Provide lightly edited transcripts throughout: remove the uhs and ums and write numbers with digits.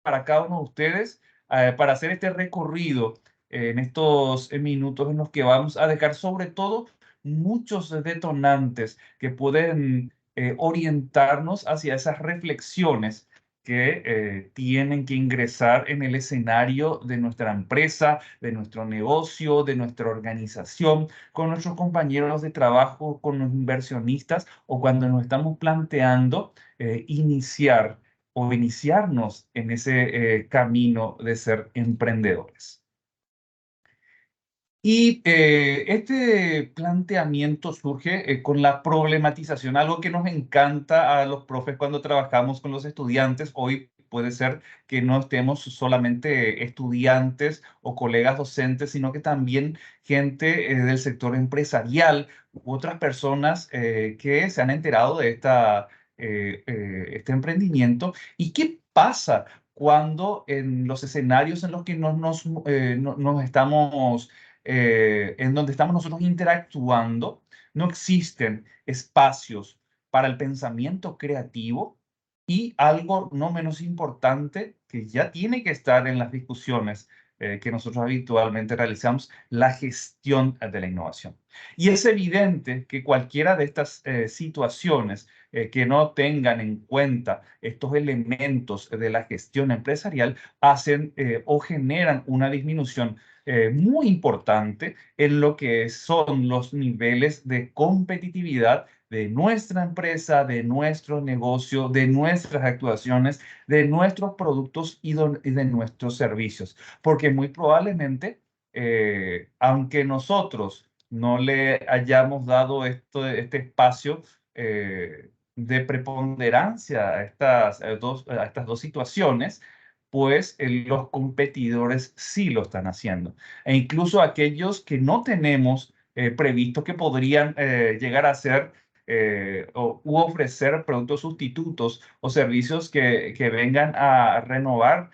para cada uno de ustedes para hacer este recorrido en estos minutos en los que vamos a dejar sobre todo muchos detonantes que pueden orientarnos hacia esas reflexiones que tienen que ingresar en el escenario de nuestra empresa, de nuestro negocio, de nuestra organización, con nuestros compañeros de trabajo, con los inversionistas o cuando nos estamos planteando iniciar o iniciarnos en ese camino de ser emprendedores. Y este planteamiento surge con la problematización, algo que nos encanta a los profes cuando trabajamos con los estudiantes. Hoy puede ser que no estemos solamente estudiantes o colegas docentes, sino que también gente del sector empresarial u otras personas que se han enterado de este emprendimiento. ¿Y qué pasa cuando en los escenarios en los que nos estamos en donde estamos nosotros interactuando, no existen espacios para el pensamiento creativo y algo no menos importante que ya tiene que estar en las discusiones que nosotros habitualmente realizamos, la gestión de la innovación. Y es evidente que cualquiera de estas situaciones que no tengan en cuenta estos elementos de la gestión empresarial hacen o generan una disminución muy importante en lo que son los niveles de competitividad de nuestra empresa, de nuestro negocio, de nuestras actuaciones, de nuestros productos y de nuestros servicios. Porque muy probablemente, aunque nosotros no le hayamos dado este espacio de preponderancia a estas dos situaciones, pues los competidores sí lo están haciendo. E incluso aquellos que no tenemos previsto que podrían llegar a ser u ofrecer productos sustitutos o servicios que vengan a renovar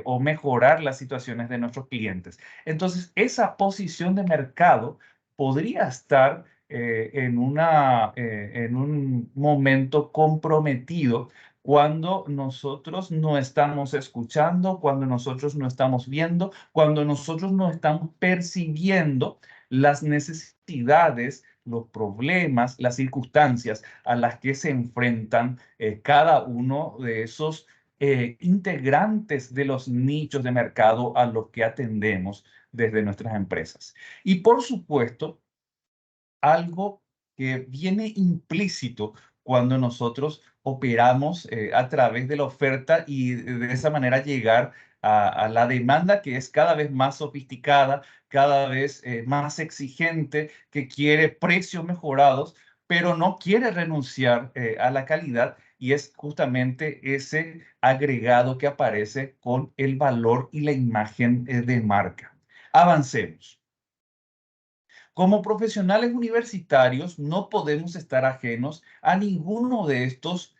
o mejorar las situaciones de nuestros clientes. Entonces, esa posición de mercado podría estar en un momento comprometido cuando nosotros no estamos escuchando, cuando nosotros no estamos viendo, cuando nosotros no estamos percibiendo las necesidades, los problemas, las circunstancias a las que se enfrentan cada uno de esos integrantes de los nichos de mercado a los que atendemos desde nuestras empresas. Y por supuesto, algo que viene implícito cuando nosotros operamos a través de la oferta y de esa manera llegar a la demanda que es cada vez más sofisticada, cada vez más exigente, que quiere precios mejorados, pero no quiere renunciar a la calidad y es justamente ese agregado que aparece con el valor y la imagen de marca. Avancemos. Como profesionales universitarios no podemos estar ajenos a ninguno de estos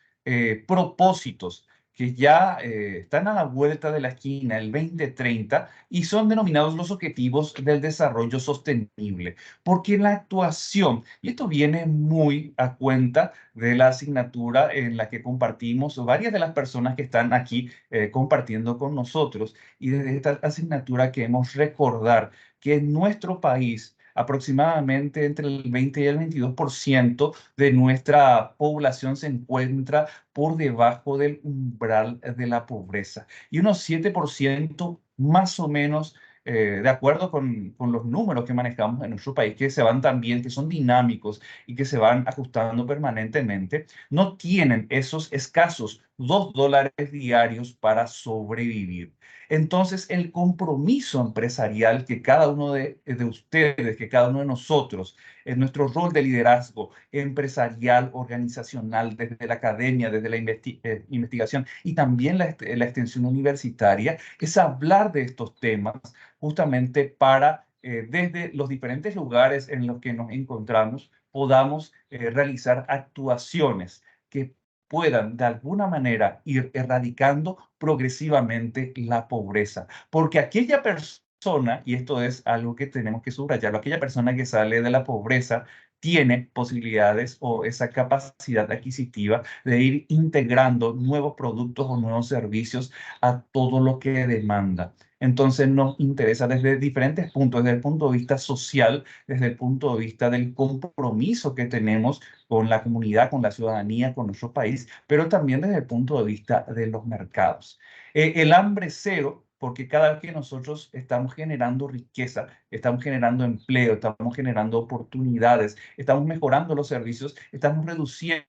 propósitos que ya están a la vuelta de la esquina, el 2030, y son denominados los Objetivos del Desarrollo Sostenible. Porque la actuación, y esto viene muy a cuenta de la asignatura en la que compartimos varias de las personas que están aquí compartiendo con nosotros, y desde esta asignatura queremos recordar que en nuestro país, aproximadamente entre el 20 y el 22% de nuestra población se encuentra por debajo del umbral de la pobreza y unos 7% más o menos, de acuerdo con los números que manejamos en nuestro país, que se van también, que son dinámicos y que se van ajustando permanentemente, no tienen esos escasos $2 diarios para sobrevivir. Entonces, el compromiso empresarial que cada uno de ustedes, que cada uno de nosotros, en nuestro rol de liderazgo empresarial, organizacional, desde la academia, desde la investigación y también la extensión universitaria, es hablar de estos temas justamente para, desde los diferentes lugares en los que nos encontramos, podamos realizar actuaciones que puedan de alguna manera ir erradicando progresivamente la pobreza. Porque aquella persona, y esto es algo que tenemos que subrayarlo, aquella persona que sale de la pobreza tiene posibilidades o esa capacidad adquisitiva de ir integrando nuevos productos o nuevos servicios a todo lo que demanda. Entonces nos interesa desde diferentes puntos, desde el punto de vista social, desde el punto de vista del compromiso que tenemos con la comunidad, con la ciudadanía, con nuestro país, pero también desde el punto de vista de los mercados. El hambre cero, porque cada vez que nosotros estamos generando riqueza, estamos generando empleo, estamos generando oportunidades, estamos mejorando los servicios, estamos reduciendo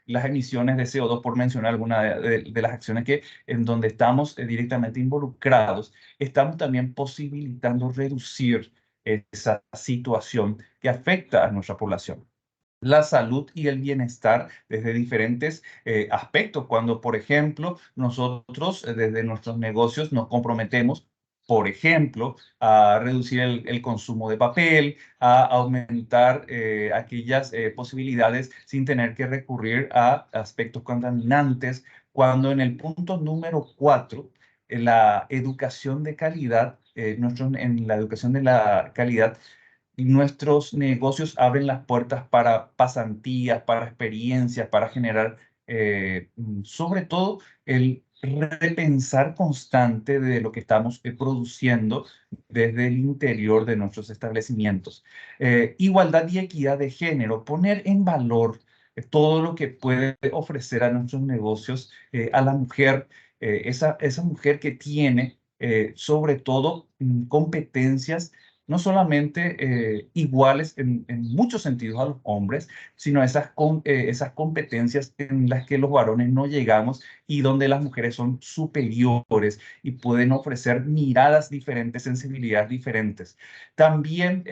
las emisiones de CO2, por mencionar alguna de las acciones que en donde estamos directamente involucrados, estamos también posibilitando reducir esa situación que afecta a nuestra población. La salud y el bienestar desde diferentes aspectos. Cuando, por ejemplo, nosotros desde nuestros negocios nos comprometemos, por ejemplo, a reducir el consumo de papel, a aumentar aquellas posibilidades sin tener que recurrir a aspectos contaminantes, cuando en el punto número 4, la educación de calidad, en la educación de la calidad, nuestros negocios abren las puertas para pasantías, para experiencias, para generar, sobre todo, el repensar constante de lo que estamos produciendo desde el interior de nuestros establecimientos. Igualdad y equidad de género, poner en valor todo lo que puede ofrecer a nuestros negocios, a la mujer, esa mujer que tiene, sobre todo, competencias no solamente iguales en muchos sentidos a los hombres, sino esas competencias en las que los varones no llegamos y donde las mujeres son superiores y pueden ofrecer miradas diferentes, sensibilidades diferentes. También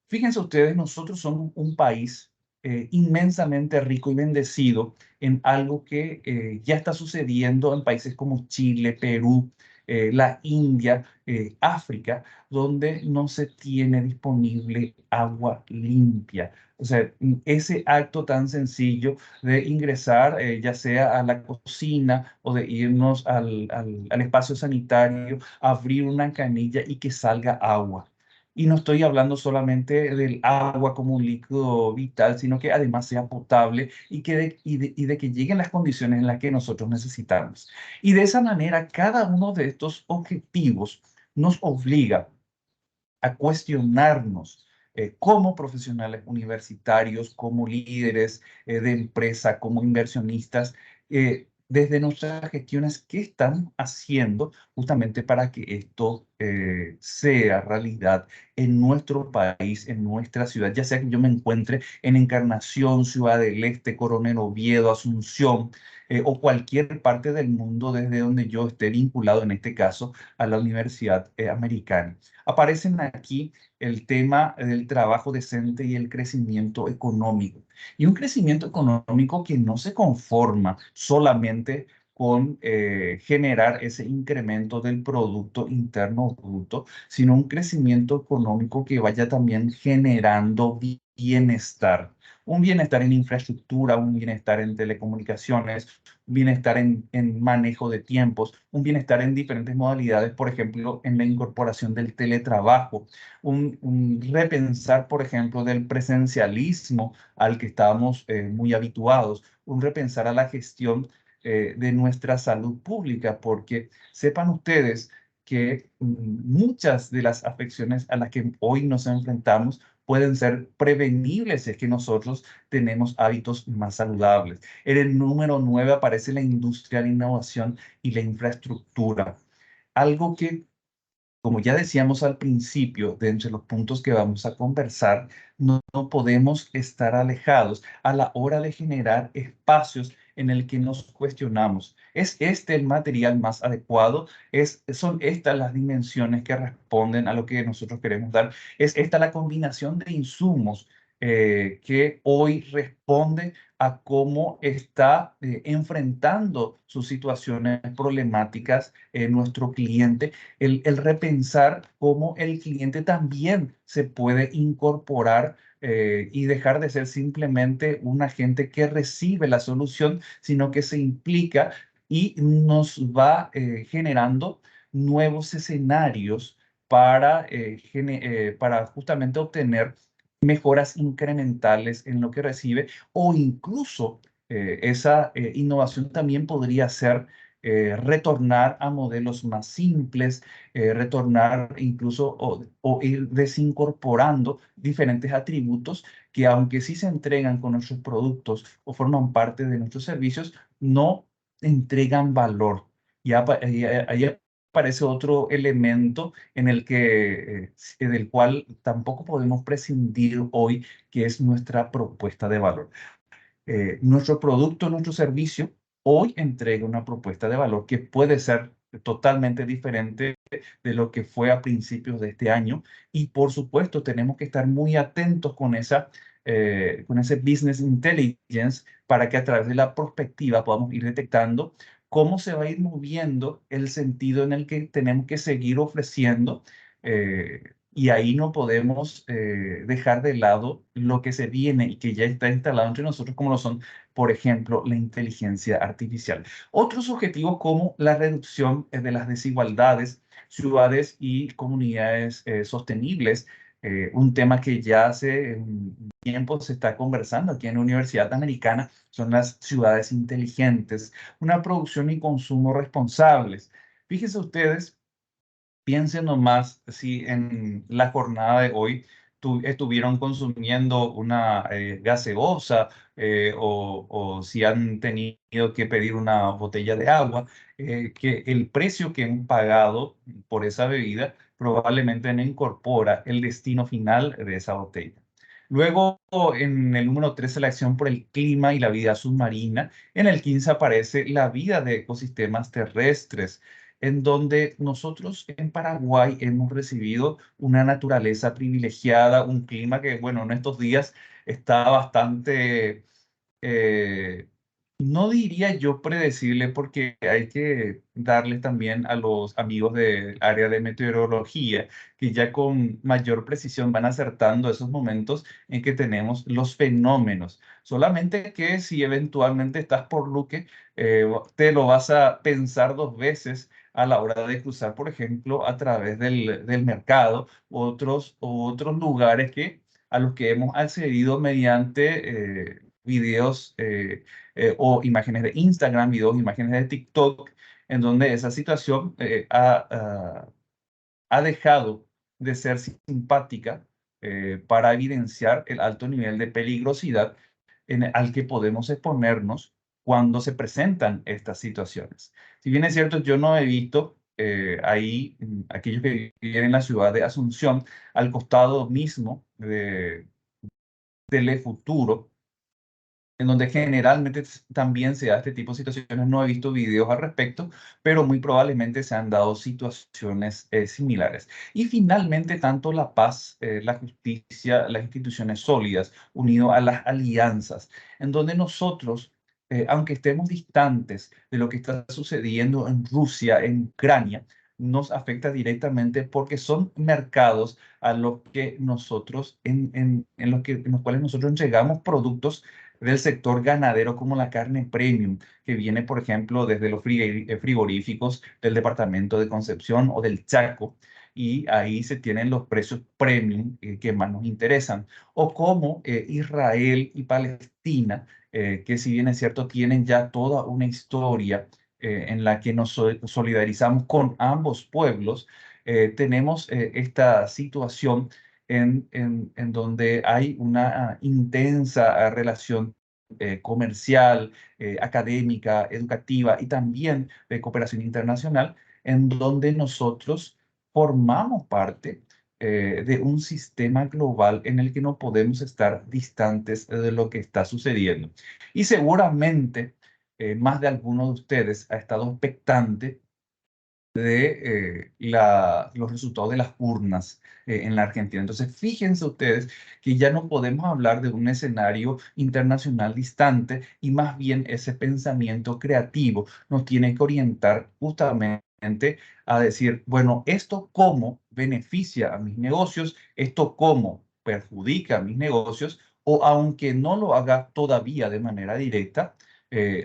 fíjense ustedes, nosotros somos un país inmensamente rico y bendecido en algo que ya está sucediendo en países como Chile, Perú, la India, África, donde no se tiene disponible agua limpia. O sea, ese acto tan sencillo de ingresar, ya sea a la cocina o de irnos al espacio sanitario, abrir una canilla y que salga agua. Y no estoy hablando solamente del agua como un líquido vital, sino que además sea potable y de que lleguen las condiciones en las que nosotros necesitamos. Y de esa manera, cada uno de estos objetivos nos obliga a cuestionarnos como profesionales universitarios, como líderes de empresa, como inversionistas, desde nuestras gestiones, qué están haciendo justamente para que esto sea realidad en nuestro país, en nuestra ciudad, ya sea que yo me encuentre en Encarnación, Ciudad del Este, Coronel Oviedo, Asunción, o cualquier parte del mundo desde donde yo esté vinculado, en este caso, a la Universidad Americana. Aparecen aquí el tema del trabajo decente y el crecimiento económico. Y un crecimiento económico que no se conforma solamente con generar ese incremento del Producto Interno Bruto, sino un crecimiento económico que vaya también generando bienestar. Un bienestar en infraestructura, un bienestar en telecomunicaciones, un bienestar en manejo de tiempos, un bienestar en diferentes modalidades, por ejemplo, en la incorporación del teletrabajo, un repensar, por ejemplo, del presencialismo al que estábamos muy habituados, un repensar a la gestión de nuestra salud pública, porque sepan ustedes que muchas de las afecciones a las que hoy nos enfrentamos pueden ser prevenibles si es que nosotros tenemos hábitos más saludables. En el número 9 aparece la industria, la innovación y la infraestructura. Algo que, como ya decíamos al principio, de entre los puntos que vamos a conversar, no podemos estar alejados a la hora de generar espacios en el que nos cuestionamos. ¿Es este el material más adecuado? ¿Son estas las dimensiones que responden a lo que nosotros queremos dar? ¿Es esta la combinación de insumos que hoy responde a cómo está enfrentando sus situaciones problemáticas nuestro cliente? El repensar cómo el cliente también se puede incorporar y dejar de ser simplemente un agente que recibe la solución, sino que se implica y nos va generando nuevos escenarios para justamente obtener mejoras incrementales en lo que recibe, o incluso esa innovación también podría ser retornar a modelos más simples, retornar incluso o ir desincorporando diferentes atributos que, aunque sí se entregan con nuestros productos o forman parte de nuestros servicios, no entregan valor. Ahí aparece otro elemento en el del cual tampoco podemos prescindir hoy, que es nuestra propuesta de valor. Nuestro producto, nuestro servicio, hoy entrega una propuesta de valor que puede ser totalmente diferente de lo que fue a principios de este año. Y por supuesto, tenemos que estar muy atentos con ese business intelligence para que a través de la perspectiva podamos ir detectando cómo se va a ir moviendo el sentido en el que tenemos que seguir ofreciendo. Y ahí no podemos dejar de lado lo que se viene y que ya está instalado entre nosotros, como lo son, por ejemplo, la inteligencia artificial. Otros objetivos como la reducción de las desigualdades, ciudades y comunidades sostenibles, un tema que ya hace un tiempo se está conversando aquí en la Universidad Americana, son las ciudades inteligentes, una producción y consumo responsables. Fíjense ustedes. Piensen nomás si en la jornada de hoy estuvieron consumiendo una gaseosa, o si han tenido que pedir una botella de agua, que el precio que han pagado por esa bebida probablemente no incorpora el destino final de esa botella. Luego, en el número 13, la acción por el clima y la vida submarina. En el 15 aparece la vida de ecosistemas terrestres, en donde nosotros en Paraguay hemos recibido una naturaleza privilegiada, un clima que, bueno, en estos días está bastante, eh, no diría yo predecible, porque hay que darles también a los amigos del área de meteorología, que ya con mayor precisión van acertando esos momentos en que tenemos los fenómenos. Solamente que si eventualmente estás por Luque, te lo vas a pensar dos veces a la hora de cruzar, por ejemplo, a través del mercado, u otros lugares a los que hemos accedido mediante videos o imágenes de Instagram, videos, imágenes de TikTok, en donde esa situación ha dejado de ser simpática para evidenciar el alto nivel de peligrosidad al que podemos exponernos cuando se presentan estas situaciones. Si bien es cierto, yo no he visto ahí aquellos que viven en la ciudad de Asunción, al costado mismo de Telefuturo, en donde generalmente también se da este tipo de situaciones. No he visto videos al respecto, pero muy probablemente se han dado situaciones similares. Y finalmente, tanto la paz, la justicia, las instituciones sólidas, unido a las alianzas, en donde nosotros, aunque estemos distantes de lo que está sucediendo en Rusia, en Ucrania, nos afecta directamente porque son mercados a los que nosotros, en los cuales nosotros entregamos productos del sector ganadero, como la carne premium, que viene, por ejemplo, desde los frigoríficos del departamento de Concepción o del Chaco, y ahí se tienen los precios premium que más nos interesan. O como Israel y Palestina, que si bien es cierto, tienen ya toda una historia en la que nos solidarizamos con ambos pueblos. Tenemos esta situación en donde hay una intensa relación comercial, académica, educativa y también de cooperación internacional, en donde nosotros formamos parte de un sistema global en el que no podemos estar distantes de lo que está sucediendo. Y seguramente más de alguno de ustedes ha estado expectante de los resultados de las urnas en la Argentina. Entonces, fíjense ustedes que ya no podemos hablar de un escenario internacional distante, y más bien ese pensamiento creativo nos tiene que orientar justamente a decir, bueno, esto cómo beneficia a mis negocios, esto cómo perjudica a mis negocios, o aunque no lo haga todavía de manera directa,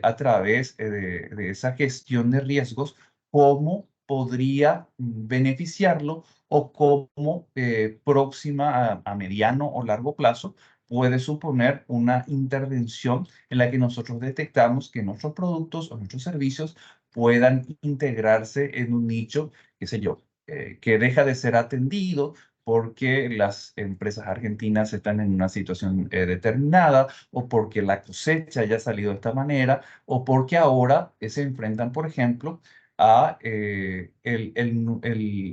a través de esa gestión de riesgos, cómo podría beneficiarlo o cómo próxima a mediano o largo plazo puede suponer una intervención en la que nosotros detectamos que nuestros productos o nuestros servicios puedan integrarse en un nicho, qué sé yo, que deja de ser atendido porque las empresas argentinas están en una situación determinada, o porque la cosecha ya ha salido de esta manera, o porque ahora se enfrentan, por ejemplo, a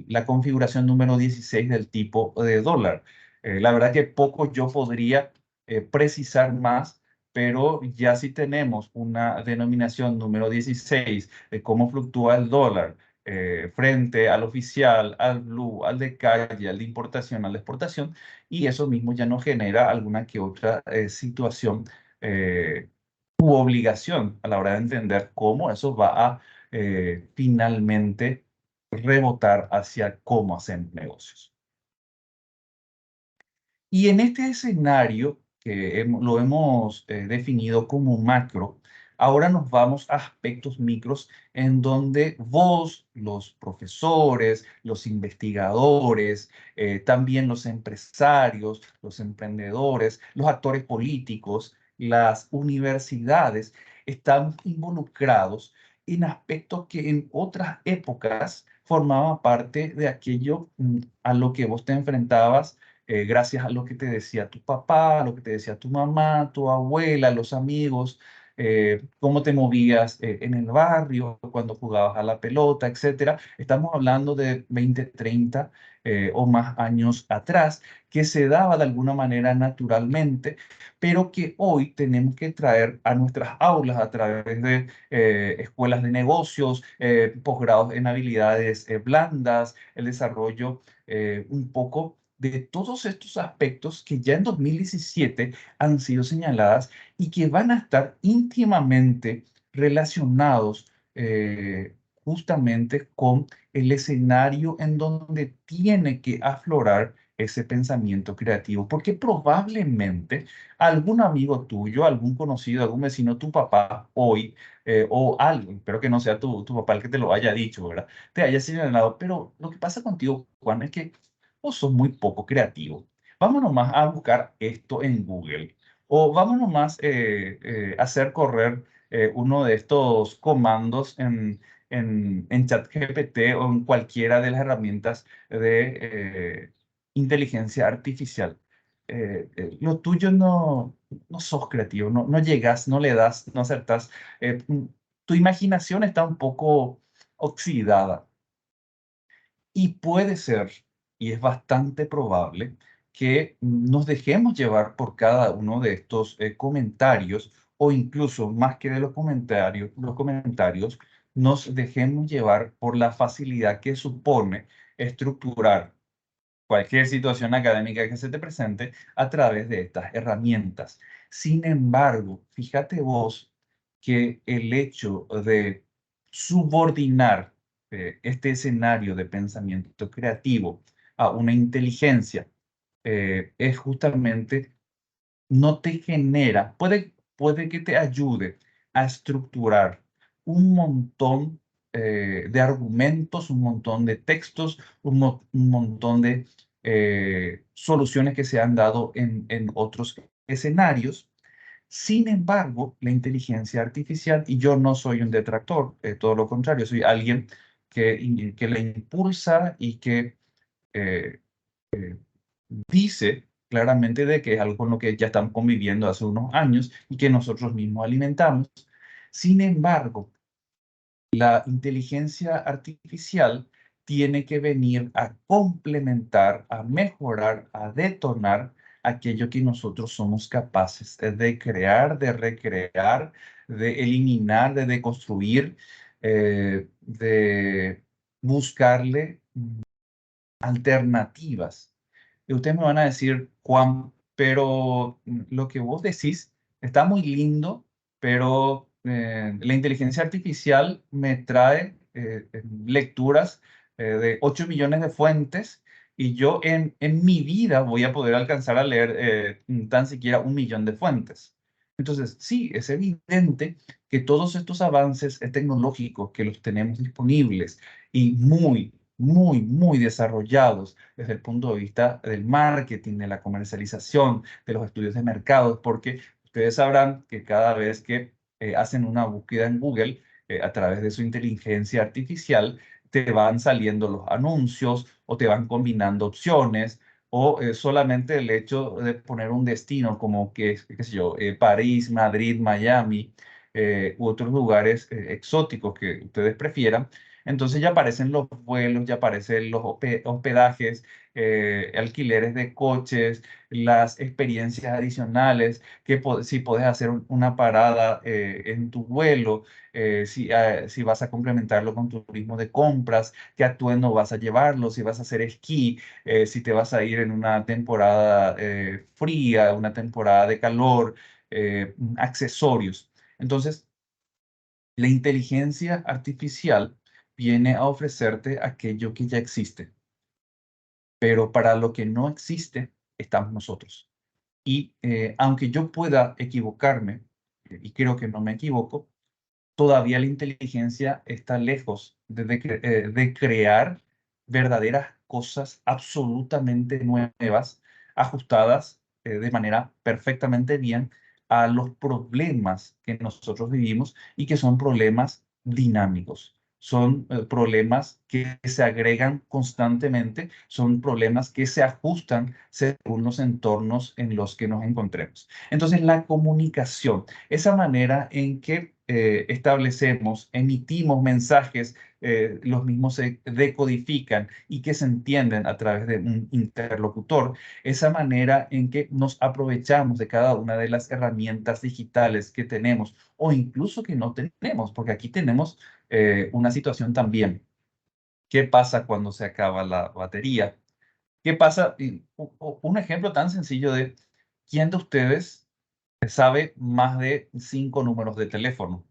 la configuración número 16 del tipo de dólar. La verdad que poco yo podría precisar más, pero ya si tenemos una denominación número 16 de cómo fluctúa el dólar frente al oficial, al blue, al de calle, al de importación, al de exportación, y eso mismo ya nos genera alguna que otra situación u obligación a la hora de entender cómo eso va a finalmente rebotar hacia cómo hacen negocios. Y en este escenario que lo hemos definido como macro, ahora nos vamos a aspectos micros en donde vos, los profesores, los investigadores, también los empresarios, los emprendedores, los actores políticos, las universidades, están involucrados en aspectos que en otras épocas formaban parte de aquello a lo que vos te enfrentabas gracias a lo que te decía tu papá, a lo que te decía tu mamá, tu abuela, los amigos, cómo te movías en el barrio, cuando jugabas a la pelota, etcétera. Estamos hablando de 20, 30 o más años atrás, que se daba de alguna manera naturalmente, pero que hoy tenemos que traer a nuestras aulas a través de escuelas de negocios, posgrados en habilidades blandas, el desarrollo un poco de todos estos aspectos que ya en 2017 han sido señaladas y que van a estar íntimamente relacionados justamente con el escenario en donde tiene que aflorar ese pensamiento creativo, porque probablemente algún amigo tuyo, algún conocido, algún vecino, tu papá hoy, o alguien, espero que no sea tu papá el que te lo haya dicho, ¿verdad? Te haya señalado, pero lo que pasa contigo, Juan, es que vos sos muy poco creativo. Vámonos más a buscar esto en Google. O vámonos más a hacer correr uno de estos comandos en ChatGPT o en cualquiera de las herramientas de inteligencia artificial. Lo tuyo no sos creativo, no llegas, no le das, no acertás. Tu imaginación está un poco oxidada. Y puede ser, y es bastante probable, que nos dejemos llevar por cada uno de estos comentarios, o incluso más que de los comentarios, nos dejemos llevar por la facilidad que supone estructurar cualquier situación académica que se te presente a través de estas herramientas. Sin embargo, fíjate vos que el hecho de subordinar este escenario de pensamiento creativo a una inteligencia es justamente, no te genera, puede que te ayude a estructurar un montón de argumentos, un montón de textos, un montón de soluciones que se han dado en otros escenarios. Sin embargo, la inteligencia artificial, y yo no soy un detractor, todo lo contrario, soy alguien que le impulsa y que eh, dice claramente de que es algo con lo que ya estamos conviviendo hace unos años y que nosotros mismos alimentamos. Sin embargo, la inteligencia artificial tiene que venir a complementar, a mejorar, a detonar aquello que nosotros somos capaces de crear, de recrear, de eliminar, de deconstruir, de buscarle alternativas. Y ustedes me van a decir, Juan, pero lo que vos decís está muy lindo, pero la inteligencia artificial me trae lecturas de 8 millones de fuentes y yo en mi vida voy a poder alcanzar a leer tan siquiera 1 millón de fuentes. Entonces, sí, es evidente que todos estos avances tecnológicos que los tenemos disponibles y muy muy desarrollados desde el punto de vista del marketing, de la comercialización, de los estudios de mercados, porque ustedes sabrán que cada vez que hacen una búsqueda en Google, a través de su inteligencia artificial, te van saliendo los anuncios o te van combinando opciones o solamente el hecho de poner un destino como que, qué sé yo, París, Madrid, Miami u otros lugares exóticos que ustedes prefieran. Entonces ya aparecen los vuelos, ya aparecen los hospedajes, alquileres de coches, las experiencias adicionales, si puedes hacer una parada en tu vuelo, si vas a complementarlo con turismo de compras, qué atuendo vas a llevarlo, si vas a hacer esquí, si te vas a ir en una temporada fría, una temporada de calor, accesorios. Entonces, la inteligencia artificial viene a ofrecerte aquello que ya existe, pero para lo que no existe estamos nosotros. Y aunque yo pueda equivocarme, y creo que no me equivoco, todavía la inteligencia está lejos de crear verdaderas cosas absolutamente nuevas, ajustadas de manera perfectamente bien a los problemas que nosotros vivimos y que son problemas dinámicos. Son problemas que se agregan constantemente, son problemas que se ajustan según los entornos en los que nos encontremos. Entonces, la comunicación, esa manera en que establecemos, emitimos mensajes, los mismos se decodifican y que se entienden a través de un interlocutor, esa manera en que nos aprovechamos de cada una de las herramientas digitales que tenemos o incluso que no tenemos, porque aquí tenemos una situación también. ¿Qué pasa cuando se acaba la batería? ¿Qué pasa? Un ejemplo tan sencillo de quién de ustedes sabe más de 5 números de teléfono.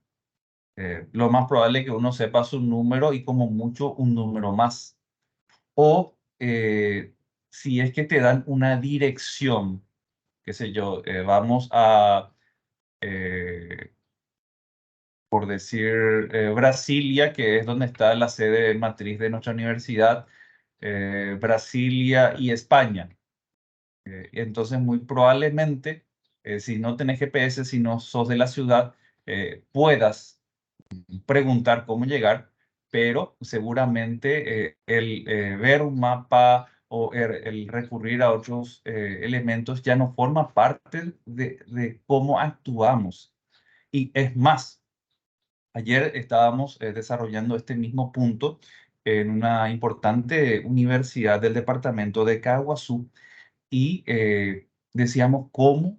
Lo más probable es que uno sepa su número y como mucho un número más. O si es que te dan una dirección, qué sé yo, vamos a, eh, por decir, Brasilia, que es donde está la sede matriz de nuestra universidad, Brasilia y España. Entonces, muy probablemente, si no tenés GPS, si no sos de la ciudad, puedas preguntar cómo llegar, pero seguramente el ver un mapa o el recurrir a otros elementos ya no forma parte de cómo actuamos. Y es más, ayer estábamos desarrollando este mismo punto en una importante universidad del departamento de Caguazú y decíamos cómo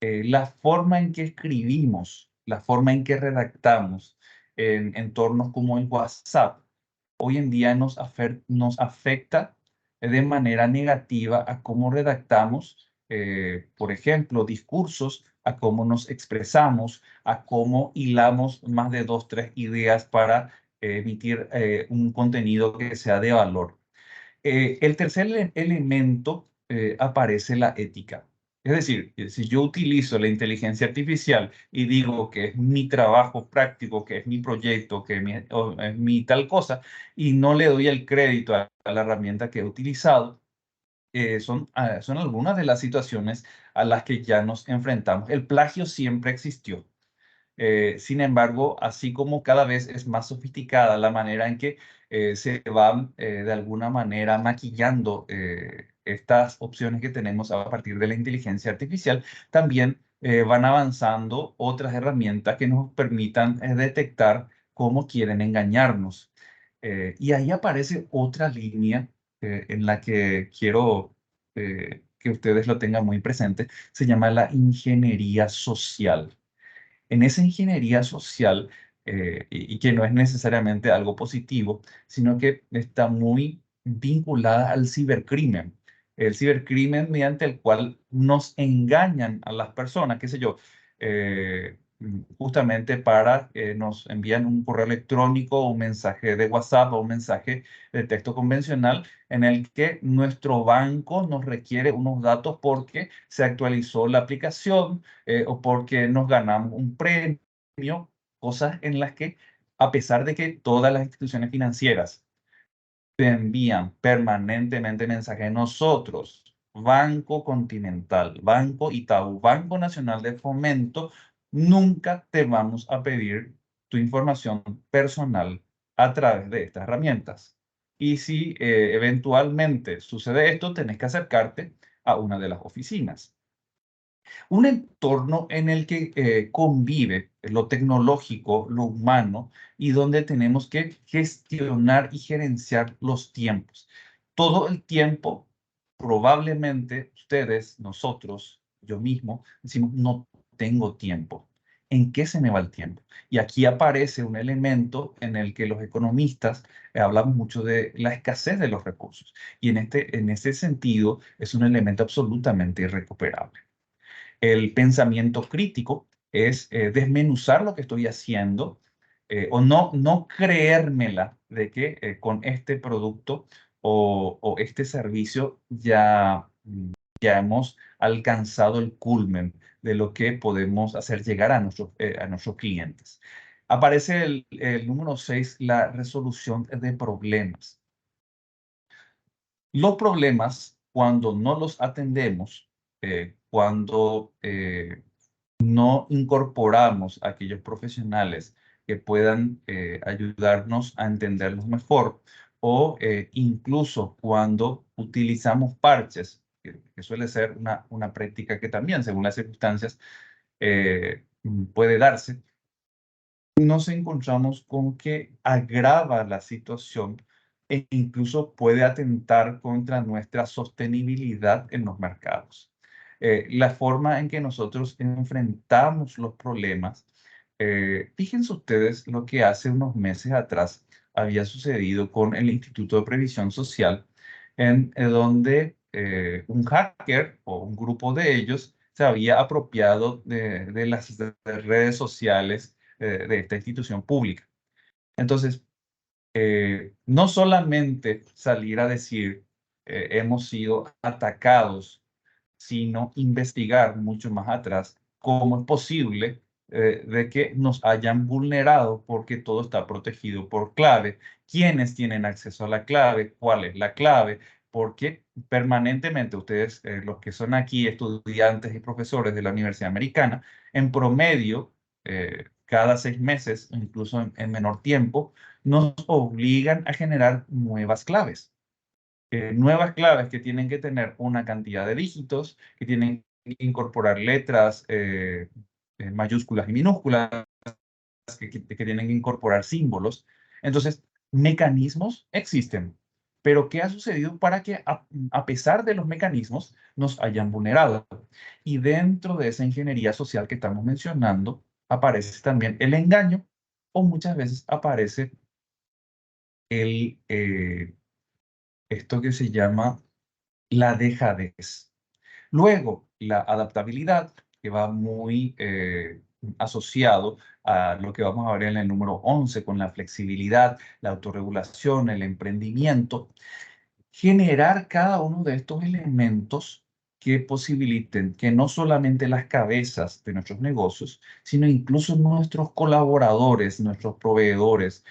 la forma en que escribimos, la forma en que redactamos en entornos como el WhatsApp, hoy en día nos afecta de manera negativa a cómo redactamos, por ejemplo, discursos, a cómo nos expresamos, a cómo hilamos más de dos, tres ideas para emitir un contenido que sea de valor. El tercer elemento aparece la ética. Es decir, si yo utilizo la inteligencia artificial y digo que es mi trabajo práctico, que es mi proyecto, que es mi tal cosa, y no le doy el crédito a la herramienta que he utilizado, son algunas de las situaciones a las que ya nos enfrentamos. El plagio siempre existió. Sin embargo, así como cada vez es más sofisticada la manera en que se van de alguna manera maquillando estas opciones que tenemos a partir de la inteligencia artificial, también van avanzando otras herramientas que nos permitan detectar cómo quieren engañarnos. Y ahí aparece otra línea en la que quiero que ustedes lo tengan muy presente, se llama la ingeniería social. En esa ingeniería social, y que no es necesariamente algo positivo, sino que está muy vinculada al cibercrimen. El cibercrimen mediante el cual nos engañan a las personas, qué sé yo, justamente para que nos envían un correo electrónico, un mensaje de WhatsApp o un mensaje de texto convencional en el que nuestro banco nos requiere unos datos porque se actualizó la aplicación o porque nos ganamos un premio, cosas en las que, a pesar de que todas las instituciones financieras te envían permanentemente mensajes. Nosotros, Banco Continental, Banco Itaú, Banco Nacional de Fomento, nunca te vamos a pedir tu información personal a través de estas herramientas. Y si eventualmente sucede esto, tenés que acercarte a una de las oficinas. Un entorno en el que convive lo tecnológico, lo humano, y donde tenemos que gestionar y gerenciar los tiempos. Todo el tiempo, probablemente ustedes, nosotros, yo mismo, decimos, no tengo tiempo. ¿En qué se me va el tiempo? Y aquí aparece un elemento en el que los economistas hablamos mucho de la escasez de los recursos. Y en ese sentido es un elemento absolutamente irrecuperable. El pensamiento crítico es desmenuzar lo que estoy haciendo o no creérmela de que con este producto o este servicio ya hemos alcanzado el culmen de lo que podemos hacer llegar a nuestros clientes. Aparece el número 6, la resolución de problemas. Los problemas, cuando no los atendemos, cuando no incorporamos a aquellos profesionales que puedan ayudarnos a entenderlos mejor o incluso cuando utilizamos parches, que suele ser una práctica que también, según las circunstancias, puede darse, nos encontramos con que agrava la situación e incluso puede atentar contra nuestra sostenibilidad en los mercados. La forma en que nosotros enfrentamos los problemas, fíjense ustedes lo que hace unos meses atrás había sucedido con el Instituto de Previsión Social, en donde un hacker o un grupo de ellos se había apropiado de las redes sociales de esta institución pública. Entonces, no solamente salir a decir hemos sido atacados, sino investigar mucho más atrás cómo es posible de que nos hayan vulnerado porque todo está protegido por clave. ¿Quiénes tienen acceso a la clave? ¿Cuál es la clave? Porque permanentemente ustedes, los que son aquí estudiantes y profesores de la Universidad Americana, en promedio, cada 6 meses, incluso en menor tiempo, nos obligan a generar nuevas claves que tienen que tener una cantidad de dígitos, que tienen que incorporar letras mayúsculas y minúsculas, que tienen que incorporar símbolos. Entonces, mecanismos existen, pero ¿qué ha sucedido para que a pesar de los mecanismos nos hayan vulnerado? Y dentro de esa ingeniería social que estamos mencionando, aparece también el engaño o muchas veces aparece el, esto que se llama la dejadez. Luego, la adaptabilidad, que va muy asociado a lo que vamos a ver en el número 11 con la flexibilidad, la autorregulación, el emprendimiento. Generar cada uno de estos elementos que posibiliten que no solamente las cabezas de nuestros negocios, sino incluso nuestros colaboradores, nuestros proveedores,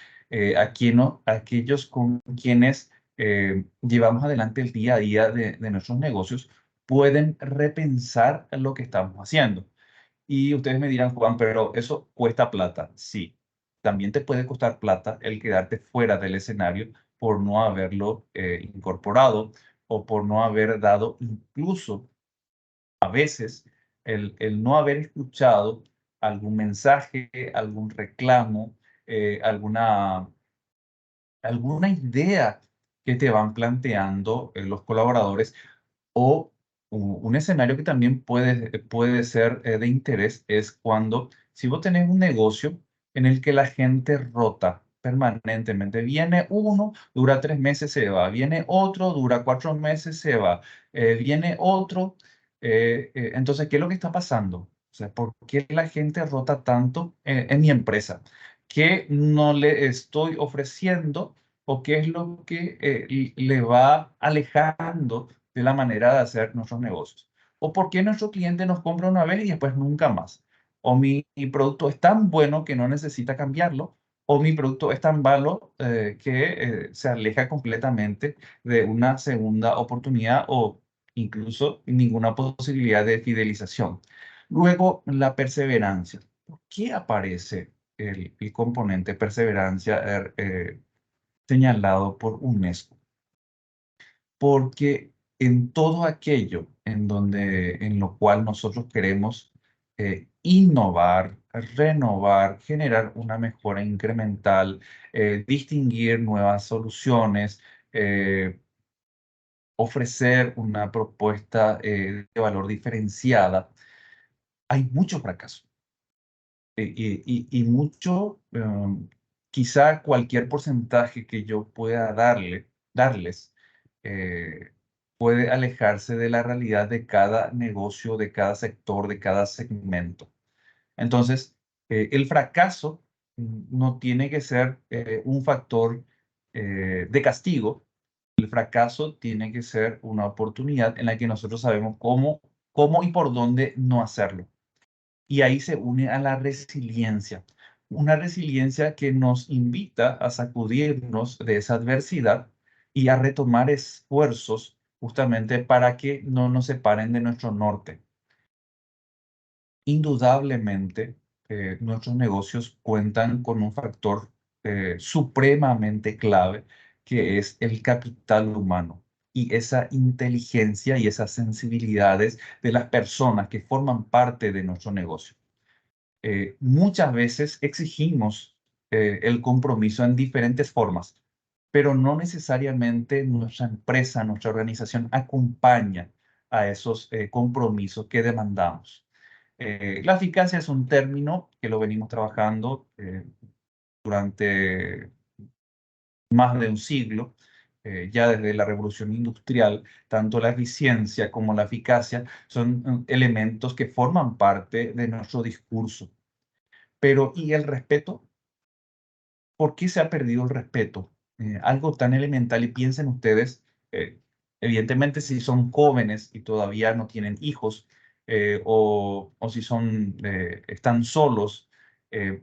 aquellos con quienes llevamos adelante el día a día de nuestros negocios, pueden repensar lo que estamos haciendo. Y ustedes me dirán, Juan, pero eso cuesta plata. Sí, también te puede costar plata el quedarte fuera del escenario por no haberlo incorporado o por no haber dado incluso a veces el no haber escuchado algún mensaje, algún reclamo, alguna idea que te van planteando los colaboradores o un escenario que también puede ser de interés es cuando, si vos tenés un negocio en el que la gente rota permanentemente, viene uno, dura 3 meses, se va, viene otro, dura 4 meses, se va, viene otro. Entonces, ¿qué es lo que está pasando? O sea, ¿por qué la gente rota tanto en mi empresa? ¿Qué no le estoy ofreciendo o qué es lo que le va alejando de la manera de hacer nuestros negocios? ¿O por qué nuestro cliente nos compra una vez y después nunca más? ¿O mi producto es tan bueno que no necesita cambiarlo? o mi producto es tan malo que se aleja completamente de una segunda oportunidad o incluso ninguna posibilidad de fidelización. Luego, la perseverancia. ¿Por qué aparece el componente perseverancia señalado por UNESCO? Porque en todo aquello en lo cual nosotros queremos innovar, renovar, generar una mejora incremental, distinguir nuevas soluciones, ofrecer una propuesta de valor diferenciada, hay mucho fracaso. Y mucho, quizá cualquier porcentaje que yo pueda darles, eh, puede alejarse de la realidad de cada negocio, de cada sector, de cada segmento. Entonces, el fracaso no tiene que ser un factor de castigo. El fracaso tiene que ser una oportunidad en la que nosotros sabemos cómo y por dónde no hacerlo. Y ahí se une a la resiliencia, una resiliencia que nos invita a sacudirnos de esa adversidad y a retomar esfuerzos justamente para que no nos separen de nuestro norte. Indudablemente, nuestros negocios cuentan con un factor supremamente clave, que es el capital humano y esa inteligencia y esas sensibilidades de las personas que forman parte de nuestro negocio. Muchas veces exigimos el compromiso en diferentes formas, pero no necesariamente nuestra empresa, nuestra organización acompaña a esos compromisos que demandamos. La eficacia es un término que lo venimos trabajando durante más de un siglo, ya desde la revolución industrial. Tanto la eficiencia como la eficacia son elementos que forman parte de nuestro discurso. Pero, ¿y el respeto? ¿Por qué se ha perdido el respeto? Algo tan elemental, y piensen ustedes, eh, evidentemente si son jóvenes y todavía no tienen hijos, o si están solos, eh,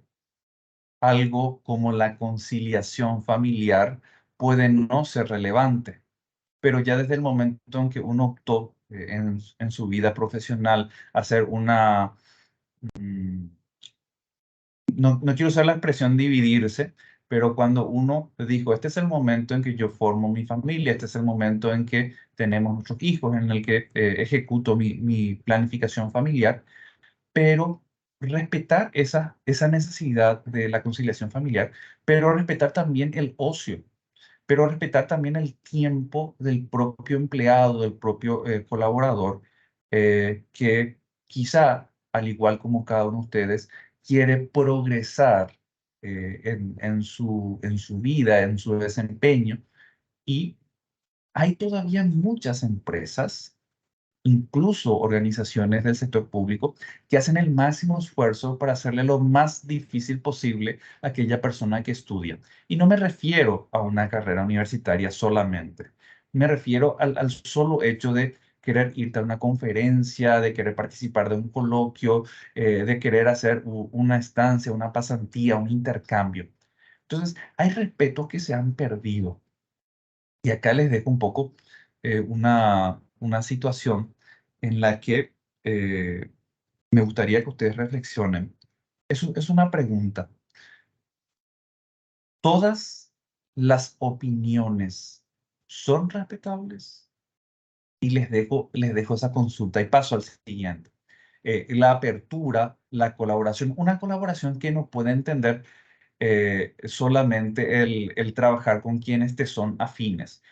algo como la conciliación familiar puede no ser relevante, pero ya desde el momento en que uno optó en su vida profesional hacer mm, no quiero usar la expresión dividirse, pero cuando uno dijo, este es el momento en que yo formo mi familia, este es el momento en que tenemos nuestros hijos, en el que ejecuto mi planificación familiar, pero respetar esa necesidad de la conciliación familiar, pero respetar también el ocio, pero respetar también el tiempo del propio empleado, del propio colaborador, que quizá, al igual como cada uno de ustedes, quiere progresar en su vida, en su desempeño. Y hay todavía muchas empresas, incluso organizaciones del sector público, que hacen el máximo esfuerzo para hacerle lo más difícil posible a aquella persona que estudia. Y no me refiero a una carrera universitaria solamente. Me refiero al solo hecho de querer irte a una conferencia, de querer participar de un coloquio, de querer hacer una estancia, una pasantía, un intercambio. Entonces, hay respetos que se han perdido. Y acá les dejo un poco una situación en la que me gustaría que ustedes reflexionen. Es una pregunta. ¿Todas las opiniones son respetables? Y les dejo esa consulta y paso al siguiente. La apertura, la colaboración, una colaboración que no puede entender solamente el trabajar con quienes te son afines.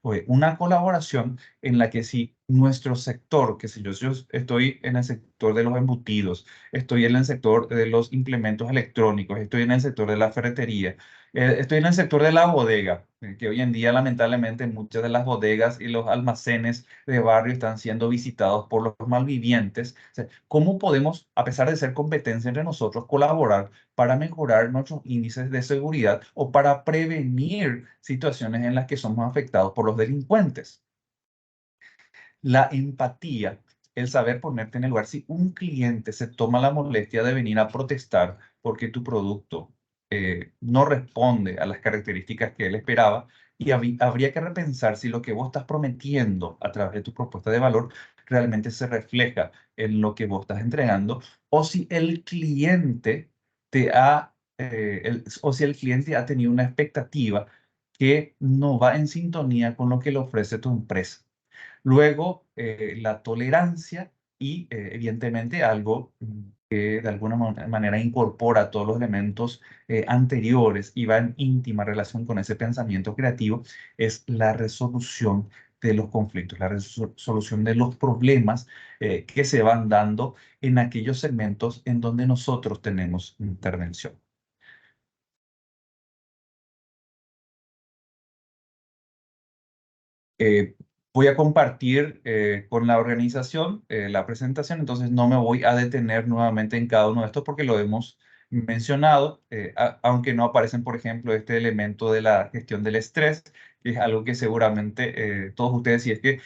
Fue una colaboración en la que si nuestro sector, que si yo estoy en el sector de los embutidos, estoy en el sector de los implementos electrónicos, estoy en el sector de la ferretería, estoy en el sector de la bodega, que hoy en día lamentablemente muchas de las bodegas y los almacenes de barrio están siendo visitados por los malvivientes. O sea, ¿cómo podemos, a pesar de ser competencia entre nosotros, colaborar para mejorar nuestros índices de seguridad o para prevenir situaciones en las que somos afectados por los delincuentes? La empatía, el saber ponerte en el lugar. Si un cliente se toma la molestia de venir a protestar porque tu producto no responde a las características que él esperaba y habría que repensar si lo que vos estás prometiendo a través de tu propuesta de valor realmente se refleja en lo que vos estás entregando o si el cliente o si el cliente ha tenido una expectativa que no va en sintonía con lo que le ofrece tu empresa. Luego, la tolerancia y, evidentemente, algo que de alguna manera incorpora todos los elementos anteriores y va en íntima relación con ese pensamiento creativo, es la resolución de los conflictos, la resolución de los problemas que se van dando en aquellos segmentos en donde nosotros tenemos intervención. Eh, Voy a compartir con la organización la presentación, entonces no me voy a detener nuevamente en cada uno de estos porque lo hemos mencionado, aunque no aparecen, por ejemplo, este elemento de la gestión del estrés, que es algo que seguramente todos ustedes, si es que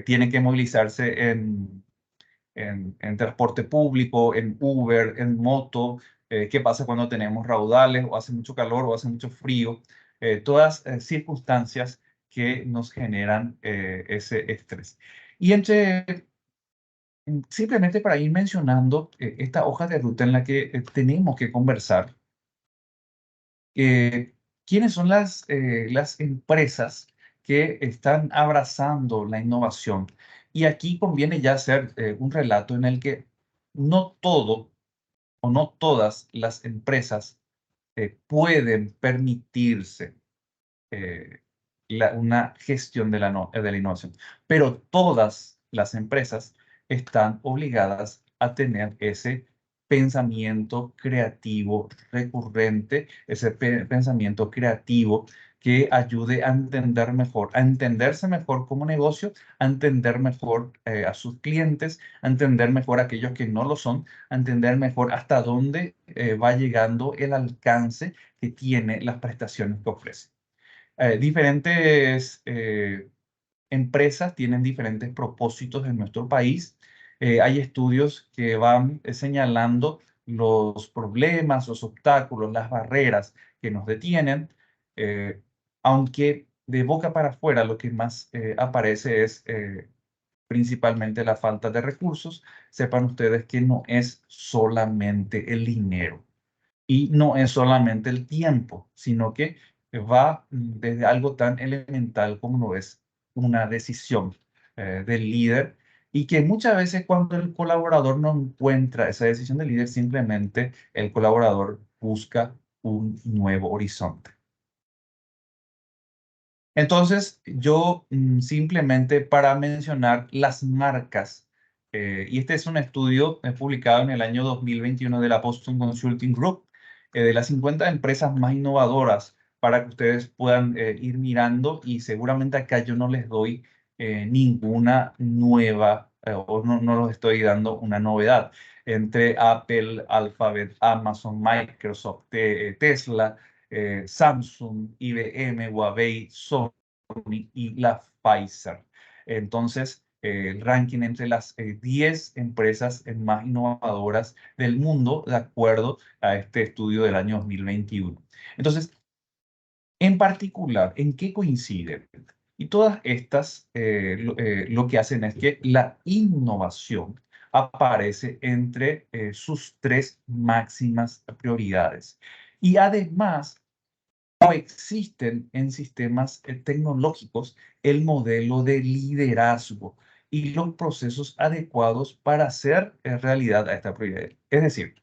tienen que movilizarse en transporte público, en Uber, en moto, qué pasa cuando tenemos raudales o hace mucho calor o hace mucho frío, todas circunstancias que nos generan ese estrés. Y simplemente para ir mencionando esta hoja de ruta en la que tenemos que conversar, eh, quiénes son las empresas que están abrazando la innovación. Y aquí conviene ya hacer un relato en el que no todo o no todas las empresas pueden permitirse eh, una gestión de de la innovación. Pero todas las empresas están obligadas a tener ese pensamiento creativo recurrente, ese pensamiento creativo que ayude a entender mejor, a entenderse mejor como negocio, a entender mejor a sus clientes, a entender mejor a aquellos que no lo son, a entender mejor hasta dónde va llegando el alcance que tiene las prestaciones que ofrece. Diferentes empresas tienen diferentes propósitos en nuestro país. Hay estudios que van señalando los problemas, los obstáculos, las barreras que nos detienen, eh, aunque de boca para afuera lo que más aparece es principalmente la falta de recursos. Sepan ustedes que no es solamente el dinero. Y no es solamente el tiempo, sino que va desde algo tan elemental como lo es una decisión del líder y que muchas veces cuando el colaborador no encuentra esa decisión del líder, simplemente el colaborador busca un nuevo horizonte. Entonces, yo simplemente para mencionar las marcas, y este es un estudio publicado en el año 2021 de la Boston Consulting Group, de las 50 empresas más innovadoras para que ustedes puedan ir mirando y seguramente acá yo no les doy ninguna nueva o no les estoy dando una novedad. Entre Apple, Alphabet, Amazon, Microsoft, Tesla, Samsung, IBM, Huawei, Sony y la Pfizer. Entonces, el ranking entre las 10 empresas más innovadoras del mundo, de acuerdo a este estudio del año 2021. Entonces, en particular, ¿en qué coinciden? Y todas estas lo que hacen es que la innovación aparece entre sus tres máximas prioridades. Y además, no existen en sistemas tecnológicos el modelo de liderazgo y los procesos adecuados para hacer realidad a esta prioridad. Es decir,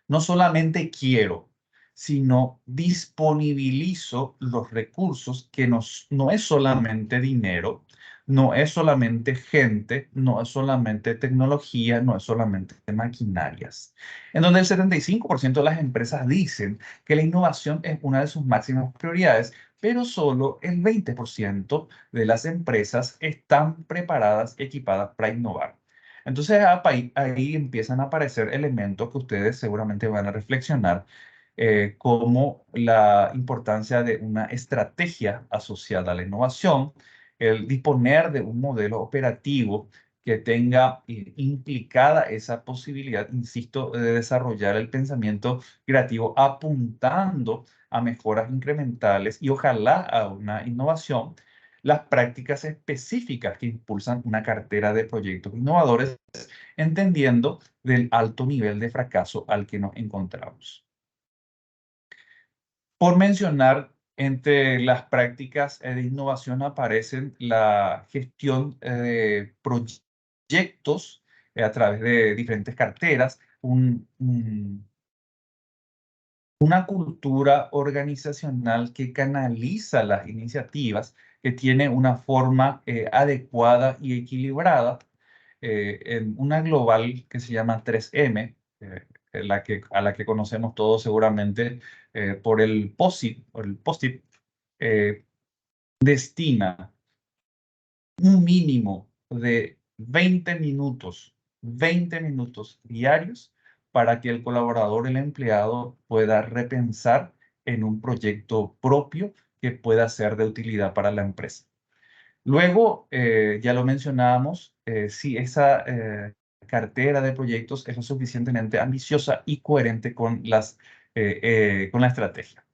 no solamente quiero, sino disponibilizo los recursos que no es solamente dinero, no es solamente gente, no es solamente tecnología, no es solamente maquinarias. En donde el 75% de las empresas dicen que la innovación es una de sus máximas prioridades, pero solo el 20% de las empresas están preparadas, equipadas para innovar. Entonces ahí empiezan a aparecer elementos que ustedes seguramente van a reflexionar, como la importancia de una estrategia asociada a la innovación, el disponer de un modelo operativo que tenga implicada esa posibilidad, insisto, de desarrollar el pensamiento creativo apuntando a mejoras incrementales y ojalá a una innovación, las prácticas específicas que impulsan una cartera de proyectos innovadores, entendiendo del alto nivel de fracaso al que nos encontramos. Por mencionar, entre las prácticas de innovación aparecen la gestión de proyectos a través de diferentes carteras, una cultura organizacional que canaliza las iniciativas, que tiene una forma adecuada y equilibrada, en una global que se llama 3M, a la que conocemos todos seguramente por el POSIT, eh, destina un mínimo de 20 minutos diarios para que el colaborador, el empleado, pueda repensar en un proyecto propio que pueda ser de utilidad para la empresa. Luego, ya lo mencionábamos, si esa cartera de proyectos es lo suficientemente ambiciosa y coherente con la estrategia.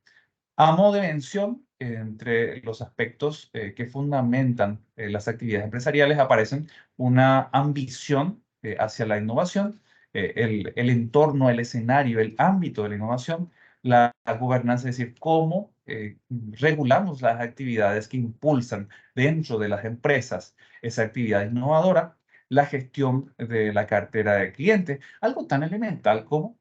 A modo de mención, entre los aspectos que fundamentan las actividades empresariales aparecen una ambición hacia la innovación, el entorno, el escenario, el ámbito de la innovación, la gobernanza, es decir, cómo regulamos las actividades que impulsan dentro de las empresas esa actividad innovadora, la gestión de la cartera de clientes, algo tan elemental como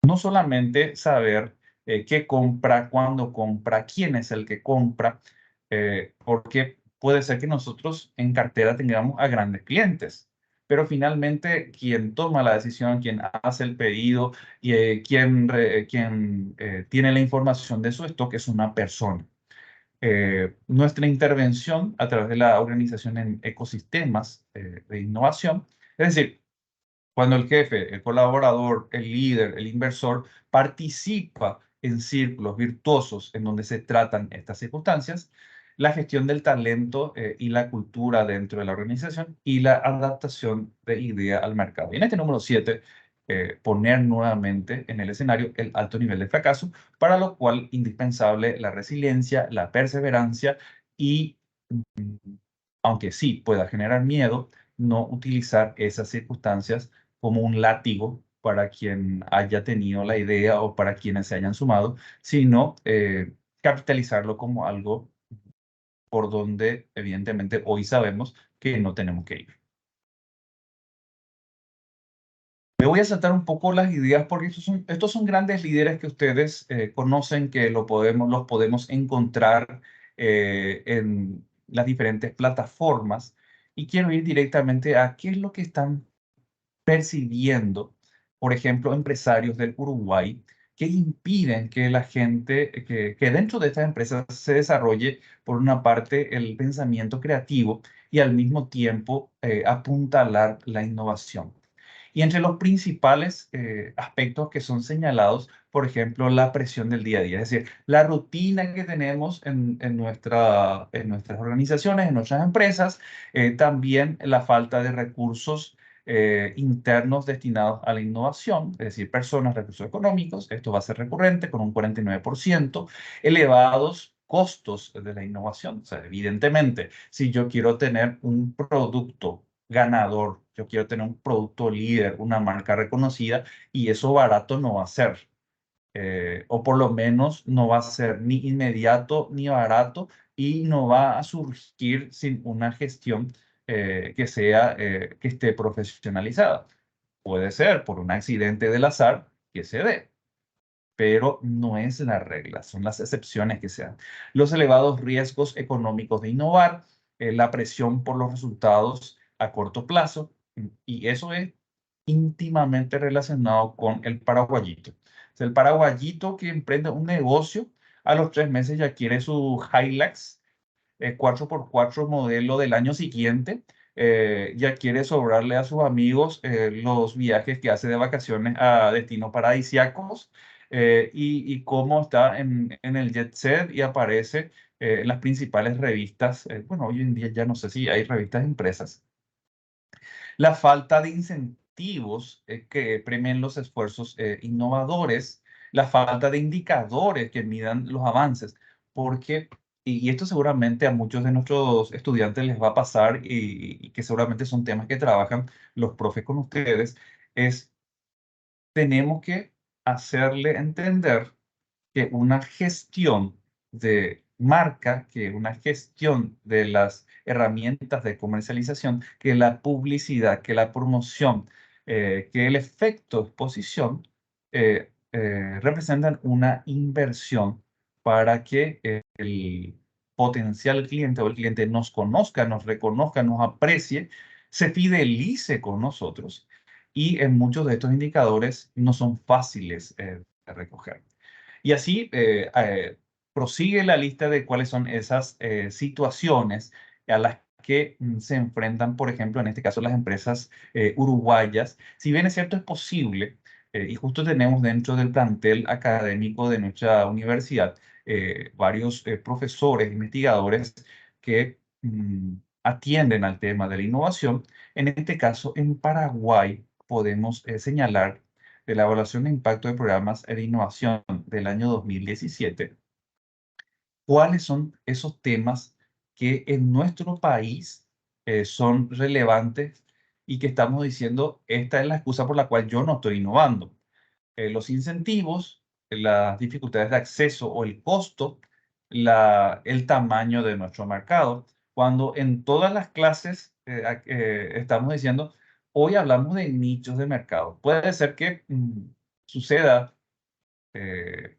no solamente saber qué compra, cuándo compra, quién es el que compra, porque puede ser que nosotros en cartera tengamos a grandes clientes, pero finalmente quien toma la decisión, quien hace el pedido y quien tiene la información de su stock es una persona. Nuestra intervención a través de la organización en ecosistemas de innovación, es decir, cuando el jefe, el colaborador, el líder, el inversor participa en círculos virtuosos en donde se tratan estas circunstancias, la gestión del talento y la cultura dentro de la organización y la adaptación de idea al mercado. Y en este número 7, poner nuevamente en el escenario el alto nivel de fracaso, para lo cual indispensable la resiliencia, la perseverancia y, aunque sí pueda generar miedo, no utilizar esas circunstancias como un látigo para quien haya tenido la idea o para quienes se hayan sumado, sino capitalizarlo como algo por donde evidentemente hoy sabemos que no tenemos que ir. Me voy a saltar un poco las ideas porque estos son grandes líderes que ustedes conocen, que los podemos encontrar en las diferentes plataformas, y quiero ir directamente a qué es lo que están percibiendo, por ejemplo, empresarios del Uruguay que impiden que la gente, que dentro de estas empresas se desarrolle, por una parte, el pensamiento creativo y al mismo tiempo apuntalar la innovación. Y entre los principales aspectos que son señalados, por ejemplo, la presión del día a día, es decir, la rutina que tenemos en nuestras organizaciones, en nuestras empresas, también la falta de recursos internos destinados a la innovación, es decir, personas, recursos económicos, esto va a ser recurrente con un 49%, elevados costos de la innovación. O sea, evidentemente, si yo quiero tener un producto ganador, yo quiero tener un producto líder, una marca reconocida, y eso barato no va a ser. O por lo menos no va a ser ni inmediato ni barato, y no va a surgir sin una gestión que esté profesionalizada. Puede ser por un accidente del azar que se dé, pero no es la regla, son las excepciones que se dan. Los elevados riesgos económicos de innovar, la presión por los resultados a corto plazo, y eso es íntimamente relacionado con el paraguayito. Es el paraguayito que emprende un negocio, a los 3 meses ya quiere su Hilux 4x4 modelo del año siguiente, ya quiere sobrarle a sus amigos los viajes que hace de vacaciones a destinos paradisíacos, y cómo está en el jet set y aparece en las principales revistas. Bueno, hoy en día ya no sé si hay revistas impresas, la falta de incentivos que premien los esfuerzos innovadores, la falta de indicadores que midan los avances, porque, y esto seguramente a muchos de nuestros estudiantes les va a pasar y que seguramente son temas que trabajan los profes con ustedes, es tenemos que hacerle entender que una gestión de marca, que una gestión de las herramientas de comercialización, que la publicidad, que la promoción, que el efecto exposición representan una inversión para que el potencial cliente o el cliente nos conozca, nos reconozca, nos aprecie, se fidelice con nosotros. Y en muchos de estos indicadores no son fáciles de recoger. Y así prosigue la lista de cuáles son esas situaciones a las que se enfrentan, por ejemplo, en este caso las empresas uruguayas. Si bien es cierto, es posible, y justo tenemos dentro del plantel académico de nuestra universidad varios profesores, investigadores que atienden al tema de la innovación. En este caso, en Paraguay podemos señalar de la evaluación de impacto de programas de innovación del año 2017, cuáles son esos temas que en nuestro país son relevantes y que estamos diciendo, esta es la excusa por la cual yo no estoy innovando. Los incentivos, las dificultades de acceso o el costo, el tamaño de nuestro mercado. Cuando en todas las clases estamos diciendo, hoy hablamos de nichos de mercado. Puede ser que suceda eh,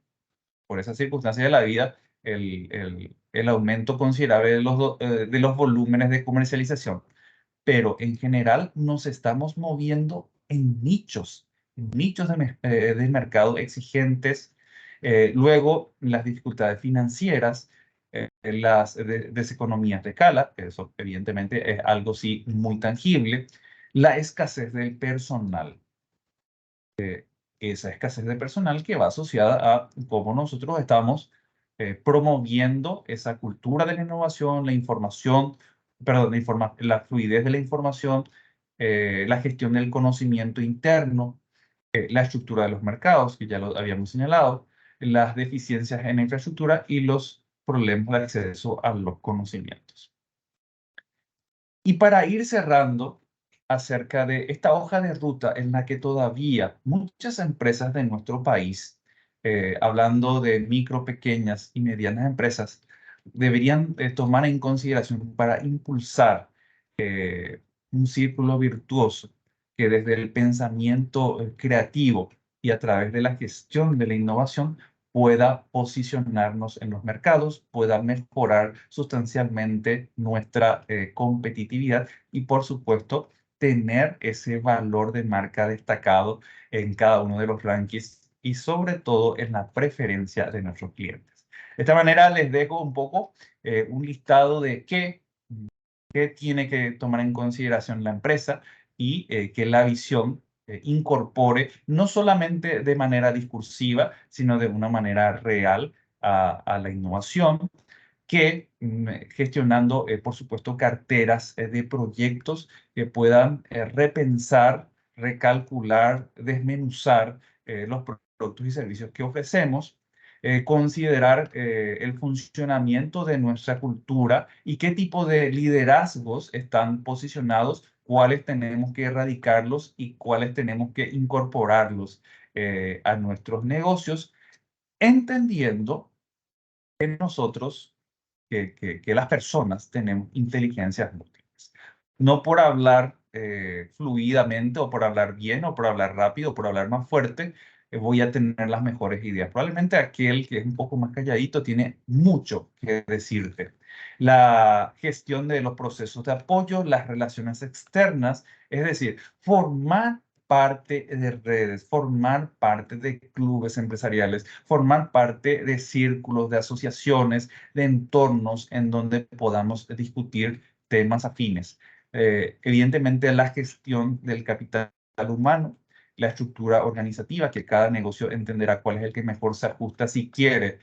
por esas circunstancias de la vida el aumento considerable de los volúmenes de comercialización, pero en general nos estamos moviendo en nichos de mercado exigentes. Luego, las dificultades financieras, las deseconomías de escala, que eso evidentemente es algo sí muy tangible, la escasez del personal. Esa escasez de personal que va asociada a cómo nosotros estamos promoviendo esa cultura de la innovación, la información, perdón, la fluidez de la información, la gestión del conocimiento interno, la estructura de los mercados, que ya lo habíamos señalado, las deficiencias en la infraestructura y los problemas de acceso a los conocimientos. Y para ir cerrando acerca de esta hoja de ruta en la que todavía muchas empresas de nuestro país, hablando de micro, pequeñas y medianas empresas, deberían tomar en consideración para impulsar un círculo virtuoso que desde el pensamiento creativo y a través de la gestión de la innovación pueda posicionarnos en los mercados, pueda mejorar sustancialmente nuestra competitividad y, por supuesto, tener ese valor de marca destacado en cada uno de los rankings y sobre todo en la preferencia de nuestros clientes. De esta manera les dejo un poco un listado de qué tiene que tomar en consideración la empresa y que la visión incorpore no solamente de manera discursiva, sino de una manera real a la innovación, que gestionando, por supuesto, carteras de proyectos que puedan repensar, recalcular, desmenuzar los productos y servicios que ofrecemos, considerar el funcionamiento de nuestra cultura y qué tipo de liderazgos están posicionados, cuáles tenemos que erradicarlos y cuáles tenemos que incorporarlos a nuestros negocios, entendiendo que nosotros, que las personas tenemos inteligencias múltiples. No por hablar fluidamente o por hablar bien o por hablar rápido o por hablar más fuerte, voy a tener las mejores ideas. Probablemente aquel que es un poco más calladito tiene mucho que decirte. La gestión de los procesos de apoyo, las relaciones externas, es decir, formar parte de redes, formar parte de clubes empresariales, formar parte de círculos, de asociaciones, de entornos en donde podamos discutir temas afines. Evidentemente, la gestión del capital humano, la estructura organizativa, que cada negocio entenderá cuál es el que mejor se ajusta si quiere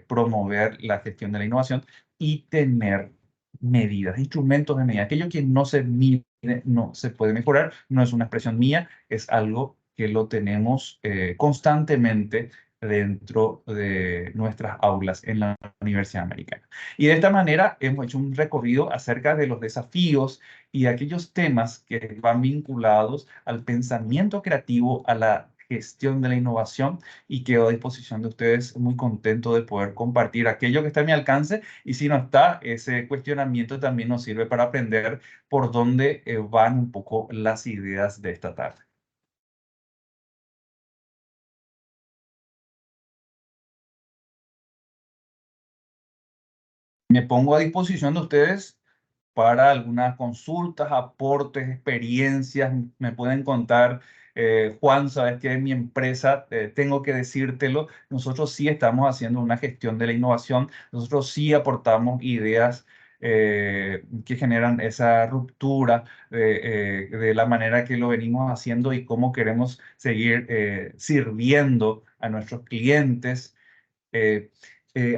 promover la gestión de la innovación y tener medidas, instrumentos de medida, aquello que no se mide no se puede mejorar, no es una expresión mía, es algo que lo tenemos constantemente dentro de nuestras aulas en la Universidad Americana. Y de esta manera hemos hecho un recorrido acerca de los desafíos y aquellos temas que van vinculados al pensamiento creativo, a la gestión de la innovación, y quedo a disposición de ustedes, muy contento de poder compartir aquello que está a mi alcance, y si no está, ese cuestionamiento también nos sirve para aprender por dónde van un poco las ideas de esta tarde. Me pongo a disposición de ustedes para algunas consultas, aportes, experiencias. Me pueden contar, Juan, sabes que en mi empresa, tengo que decírtelo, nosotros sí estamos haciendo una gestión de la innovación, nosotros sí aportamos ideas que generan esa ruptura de la manera que lo venimos haciendo y cómo queremos seguir sirviendo a nuestros clientes. Eh,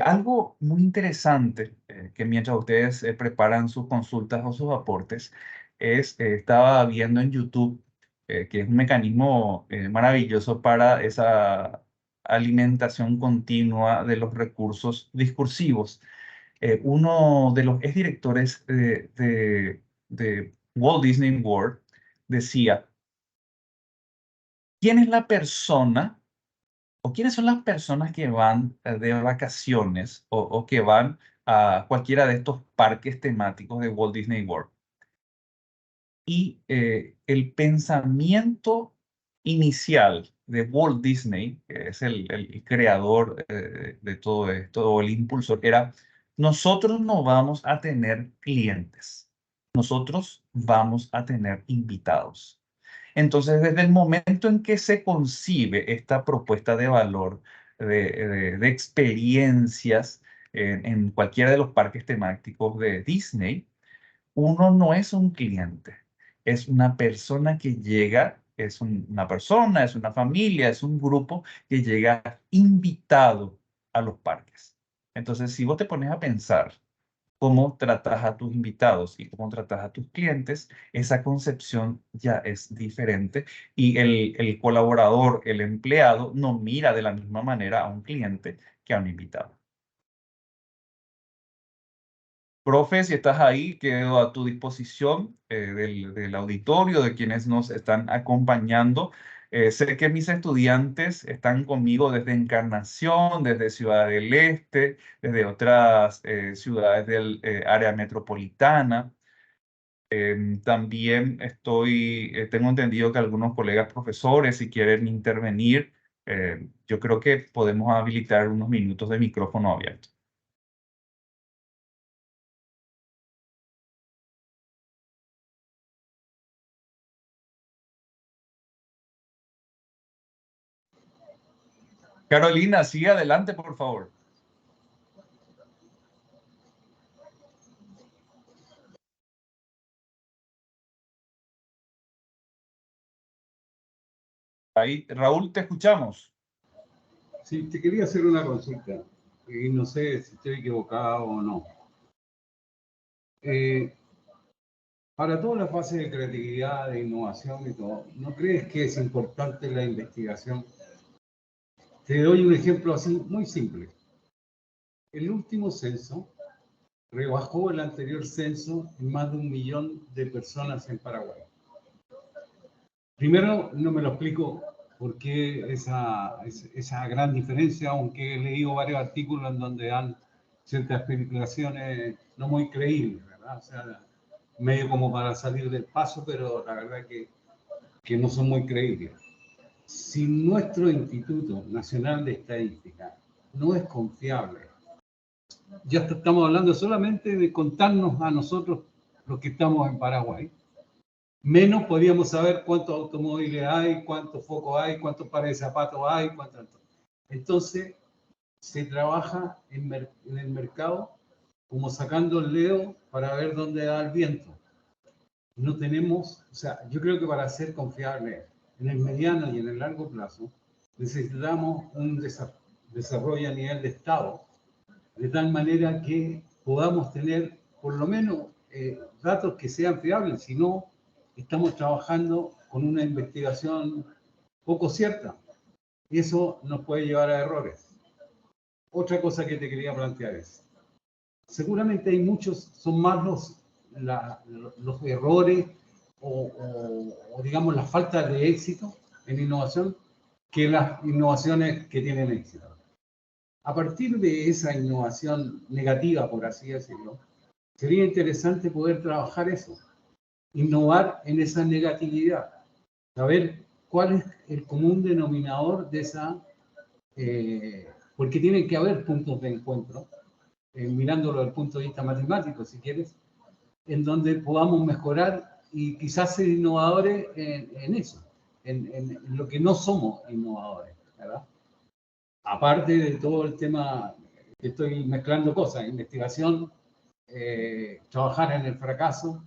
Algo muy interesante, que mientras ustedes preparan sus consultas o sus aportes, estaba viendo en YouTube, que es un mecanismo maravilloso para esa alimentación continua de los recursos discursivos. Uno de los exdirectores de Walt Disney World decía: ¿quién es la persona o quiénes son las personas que van de vacaciones o que van a cualquiera de estos parques temáticos de Walt Disney World? Y el pensamiento inicial de Walt Disney, que es el creador de todo esto, o el impulsor, era: nosotros no vamos a tener clientes, nosotros vamos a tener invitados. Entonces, desde el momento en que se concibe esta propuesta de valor, de experiencias en cualquiera de los parques temáticos de Disney, uno no es un cliente, es una persona que llega, una persona, es una familia, es un grupo que llega invitado a los parques. Entonces, si vos te pones a pensar cómo tratas a tus invitados y cómo tratas a tus clientes, esa concepción ya es diferente, y el colaborador, el empleado, no mira de la misma manera a un cliente que a un invitado. Profe, si estás ahí, quedo a tu disposición, del auditorio, de quienes nos están acompañando. Sé que mis estudiantes están conmigo desde Encarnación, desde Ciudad del Este, desde otras ciudades del área metropolitana. También tengo entendido que algunos colegas profesores, si quieren intervenir, yo creo que podemos habilitar unos minutos de micrófono abierto. Carolina, sigue adelante, por favor. Ahí, Raúl, te escuchamos. Sí, te quería hacer una consulta y no sé si estoy equivocado o no. Eh, para toda la fase de creatividad, de innovación y todo, ¿no crees que es importante la investigación? Te doy un ejemplo así muy simple. El último censo rebajó el anterior censo en más de 1 millón de personas en Paraguay. Primero, no me lo explico por qué esa gran diferencia, aunque he leído varios artículos en donde dan ciertas explicaciones no muy creíbles, ¿verdad? O sea, medio como para salir del paso, pero la verdad que no son muy creíbles. Si nuestro Instituto Nacional de Estadística no es confiable, ya estamos hablando solamente de contarnos a nosotros los que estamos en Paraguay, menos podríamos saber cuántos automóviles hay, cuántos focos hay, cuántos pares de zapatos hay, cuántos. Entonces, se trabaja en el mercado como sacando el dedo para ver dónde da el viento. No tenemos, o sea, yo creo que para ser confiable en el mediano y en el largo plazo, necesitamos un desarrollo a nivel de Estado, de tal manera que podamos tener por lo menos datos que sean fiables, si no estamos trabajando con una investigación poco cierta. Y eso nos puede llevar a errores. Otra cosa que te quería plantear es, seguramente hay muchos, son más los errores o digamos la falta de éxito en innovación que las innovaciones que tienen éxito. A partir de esa innovación negativa, por así decirlo, sería interesante poder trabajar eso, innovar en esa negatividad, saber cuál es el común denominador de esa, porque tienen que haber puntos de encuentro, mirándolo desde el punto de vista matemático, si quieres, en donde podamos mejorar y quizás ser innovadores en eso, en lo que no somos innovadores, ¿verdad? Aparte de todo el tema, que estoy mezclando cosas, investigación, trabajar en el fracaso,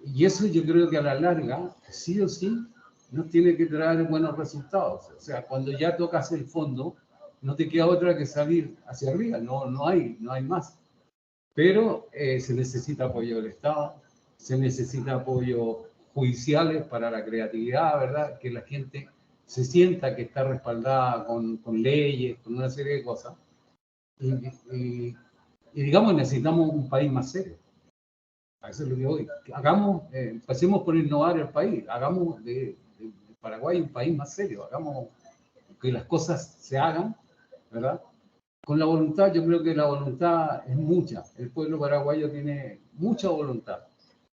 y eso yo creo que a la larga, sí o sí, nos tiene que traer buenos resultados. O sea, cuando ya tocas el fondo, no te queda otra que salir hacia arriba, no hay más. Pero se necesita apoyo del Estado, se necesita apoyo judiciales para la creatividad, ¿verdad? Que la gente se sienta que está respaldada con leyes, con una serie de cosas. Y digamos, necesitamos un país más serio. A eso es lo que voy. Hagamos, empecemos por innovar el país, hagamos de Paraguay un país más serio, hagamos que las cosas se hagan, ¿verdad? Con la voluntad, yo creo que la voluntad es mucha. El pueblo paraguayo tiene mucha voluntad,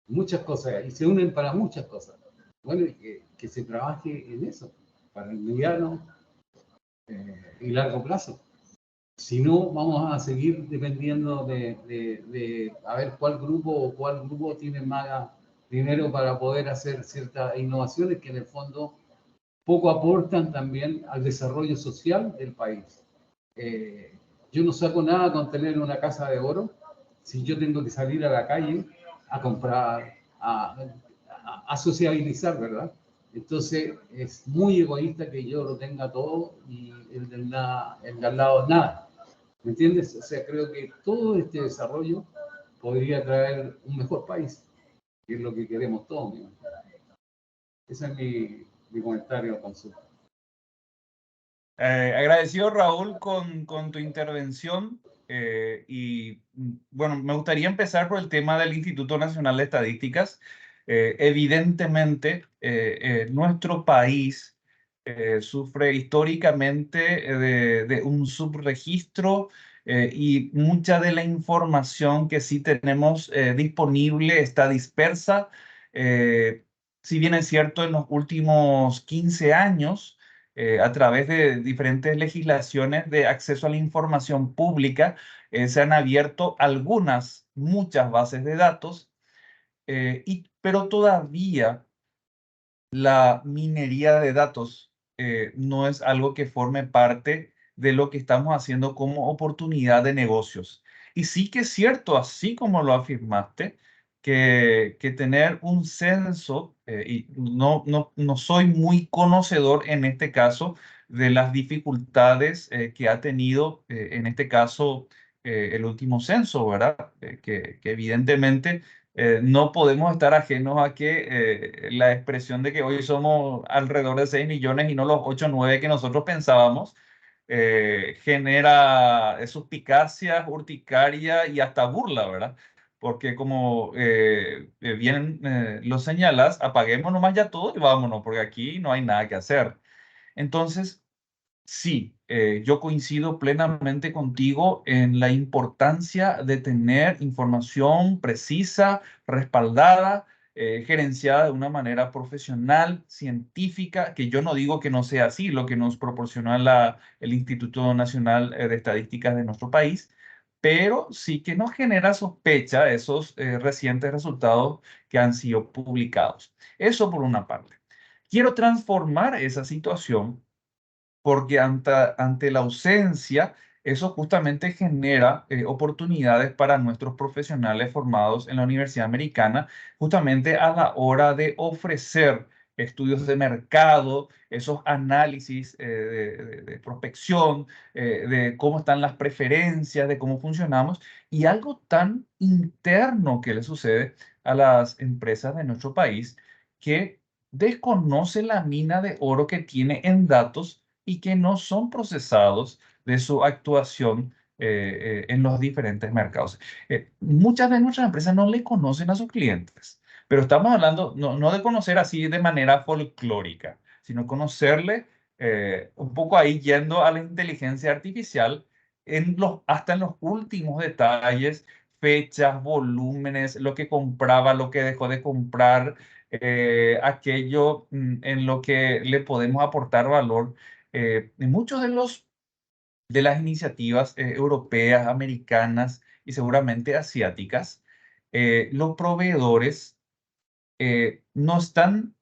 muchas cosas, y se unen para muchas cosas. Bueno, y que se trabaje en eso, para el mediano y largo plazo. Si no, vamos a seguir dependiendo de a ver cuál grupo tiene más dinero para poder hacer ciertas innovaciones que en el fondo poco aportan también al desarrollo social del país. Yo no saco nada con tener una casa de oro si yo tengo que salir a la calle a comprar, a sociabilizar, ¿verdad? Entonces es muy egoísta que yo lo tenga todo y el de al lado nada. ¿Me entiendes? O sea, creo que todo este desarrollo podría traer un mejor país, que es lo que queremos todos. ¿No? Ese es mi comentario, consulta. Agradecido, Raúl, con tu intervención. Bueno, me gustaría empezar por el tema del Instituto Nacional de Estadísticas. Evidentemente, nuestro país sufre históricamente de un subregistro y mucha de la información que sí tenemos disponible está dispersa. Si bien es cierto, en los últimos 15 años, a través de diferentes legislaciones de acceso a la información pública, se han abierto muchas bases de datos, pero todavía la minería de datos no es algo que forme parte de lo que estamos haciendo como oportunidad de negocios. Y sí que es cierto, así como lo afirmaste, que tener un censo, y no soy muy conocedor en este caso de las dificultades que ha tenido en este caso el último censo, ¿verdad? Que evidentemente no podemos estar ajenos a que la expresión de que hoy somos alrededor de 6 millones y no los 8 o 9 que nosotros pensábamos, genera suspicacia, urticaria y hasta burla, ¿verdad? Porque como bien lo señalas, apaguemos nomás ya todo y vámonos, porque aquí no hay nada que hacer. Entonces, sí, yo coincido plenamente contigo en la importancia de tener información precisa, respaldada, gerenciada de una manera profesional, científica, que yo no digo que no sea así, lo que nos proporciona el Instituto Nacional de Estadísticas de nuestro país, pero sí que nos genera sospecha esos recientes resultados que han sido publicados. Eso por una parte. Quiero transformar esa situación porque ante la ausencia, eso justamente genera oportunidades para nuestros profesionales formados en la Universidad Americana, justamente a la hora de ofrecer estudios de mercado, esos análisis de prospección, de cómo están las preferencias, de cómo funcionamos, y algo tan interno que le sucede a las empresas de nuestro país que desconoce la mina de oro que tiene en datos y que no son procesados de su actuación en los diferentes mercados. Muchas de nuestras empresas no le conocen a sus clientes, pero estamos hablando no de conocer así de manera folclórica, sino conocerle un poco ahí yendo a la inteligencia artificial hasta en los últimos detalles, fechas, volúmenes, lo que compraba, lo que dejó de comprar, aquello en lo que le podemos aportar valor. En muchos de las iniciativas europeas, americanas y seguramente asiáticas, los proveedores no están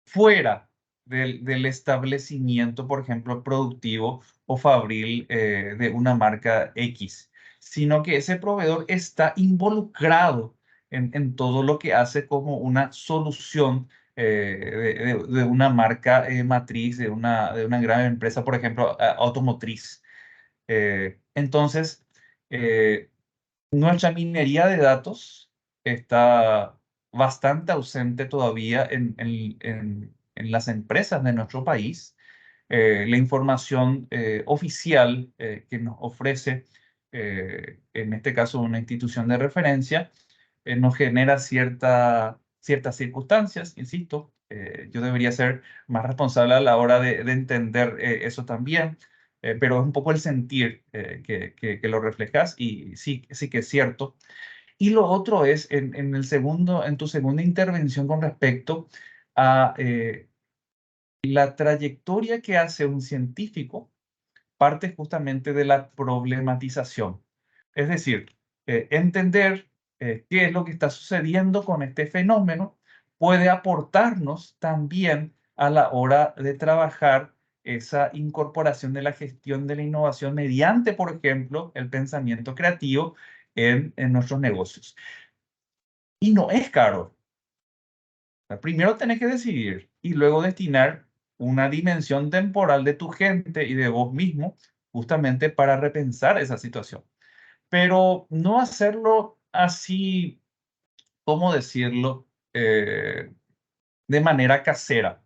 fuera del establecimiento, por ejemplo, productivo o fabril de una marca X, sino que ese proveedor está involucrado en todo lo que hace como una solución de una marca matriz, de una gran empresa, por ejemplo, automotriz. Entonces, eh, nuestra minería de datos está bastante ausente todavía en las empresas de nuestro país. La información oficial que nos ofrece, en este caso una institución de referencia, nos genera ciertas circunstancias, insisto. Yo debería ser más responsable a la hora de entender eso también, pero es un poco el sentir que lo reflejas y sí, sí que es cierto. Y lo otro es en tu segunda intervención con respecto a la trayectoria que hace un científico, parte justamente de la problematización. Es decir, entender qué es lo que está sucediendo con este fenómeno puede aportarnos también a la hora de trabajar esa incorporación de la gestión de la innovación mediante, por ejemplo, el pensamiento creativo en nuestros negocios. Y no es caro. Primero tenés que decidir y luego destinar una dimensión temporal de tu gente y de vos mismo justamente para repensar esa situación. Pero no hacerlo así, ¿cómo decirlo? De manera casera.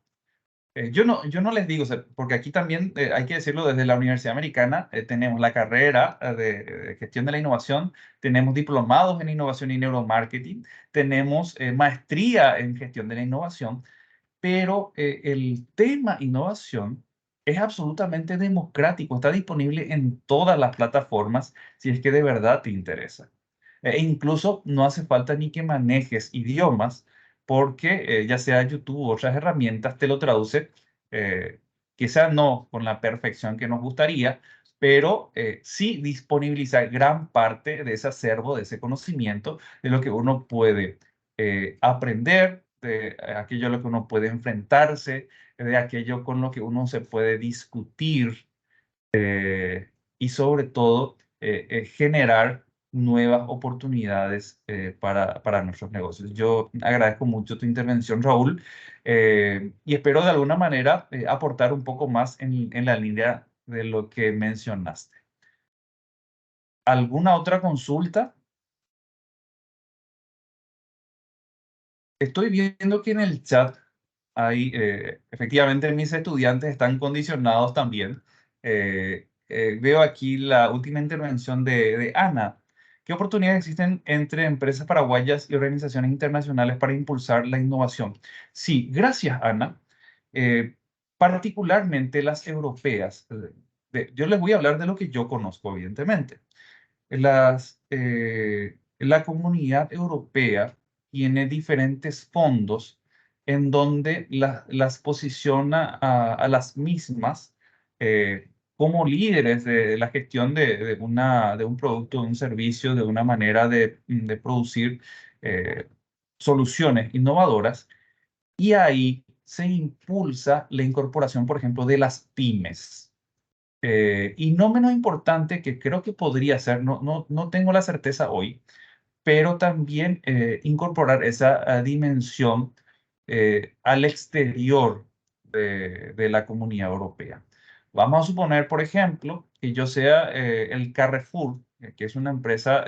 Yo no les digo, o sea, porque aquí también hay que decirlo, desde la Universidad Americana tenemos la carrera de gestión de la innovación, tenemos diplomados en innovación y neuromarketing, tenemos maestría en gestión de la innovación, pero el tema innovación es absolutamente democrático, está disponible en todas las plataformas si es que de verdad te interesa. E incluso no hace falta ni que manejes idiomas, porque ya sea YouTube u otras herramientas te lo traduce, eh, quizá no con la perfección que nos gustaría, pero sí disponibiliza gran parte de ese acervo, de ese conocimiento, de lo que uno puede aprender, de aquello a lo que uno puede enfrentarse, de aquello con lo que uno se puede discutir, y sobre todo generar nuevas oportunidades para nuestros negocios. Yo agradezco mucho tu intervención, Raúl, y espero de alguna manera aportar un poco más en la línea de lo que mencionaste. ¿Alguna otra consulta? Estoy viendo que en el chat hay, efectivamente, mis estudiantes están condicionados también. Veo aquí la última intervención de Ana. ¿Qué oportunidades existen entre empresas paraguayas y organizaciones internacionales para impulsar la innovación? Sí, gracias, Ana. Eh, Particularmente las europeas. Yo les voy a hablar de lo que yo conozco, evidentemente. La comunidad europea tiene diferentes fondos en donde las posiciona a las mismas como líderes de la gestión de un producto, de un servicio, de una manera de producir eh, soluciones innovadoras. Y ahí se impulsa la incorporación, por ejemplo, de las pymes. Y no menos importante, que creo que podría ser, no tengo la certeza hoy, pero también incorporar esa dimensión al exterior de la Comunidad Europea. Vamos a suponer, por ejemplo, que yo sea el Carrefour, que es una empresa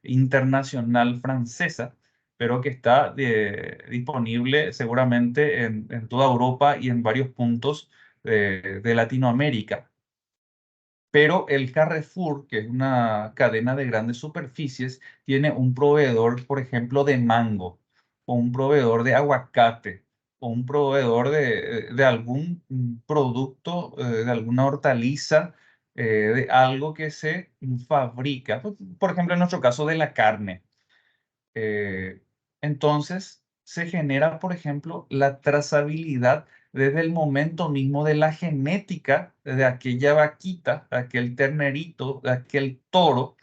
internacional francesa, pero que está disponible seguramente en toda Europa y en varios puntos de Latinoamérica. Pero el Carrefour, que es una cadena de grandes superficies, tiene un proveedor, por ejemplo, de mango, o un proveedor de aguacate, o un proveedor de algún producto, de alguna hortaliza, de algo que se fabrica. Por ejemplo, en nuestro caso, de la carne. Eh, entonces, se genera, por ejemplo, la trazabilidad desde el momento mismo de la genética de aquella vaquita, de aquel ternerito, de aquel toro,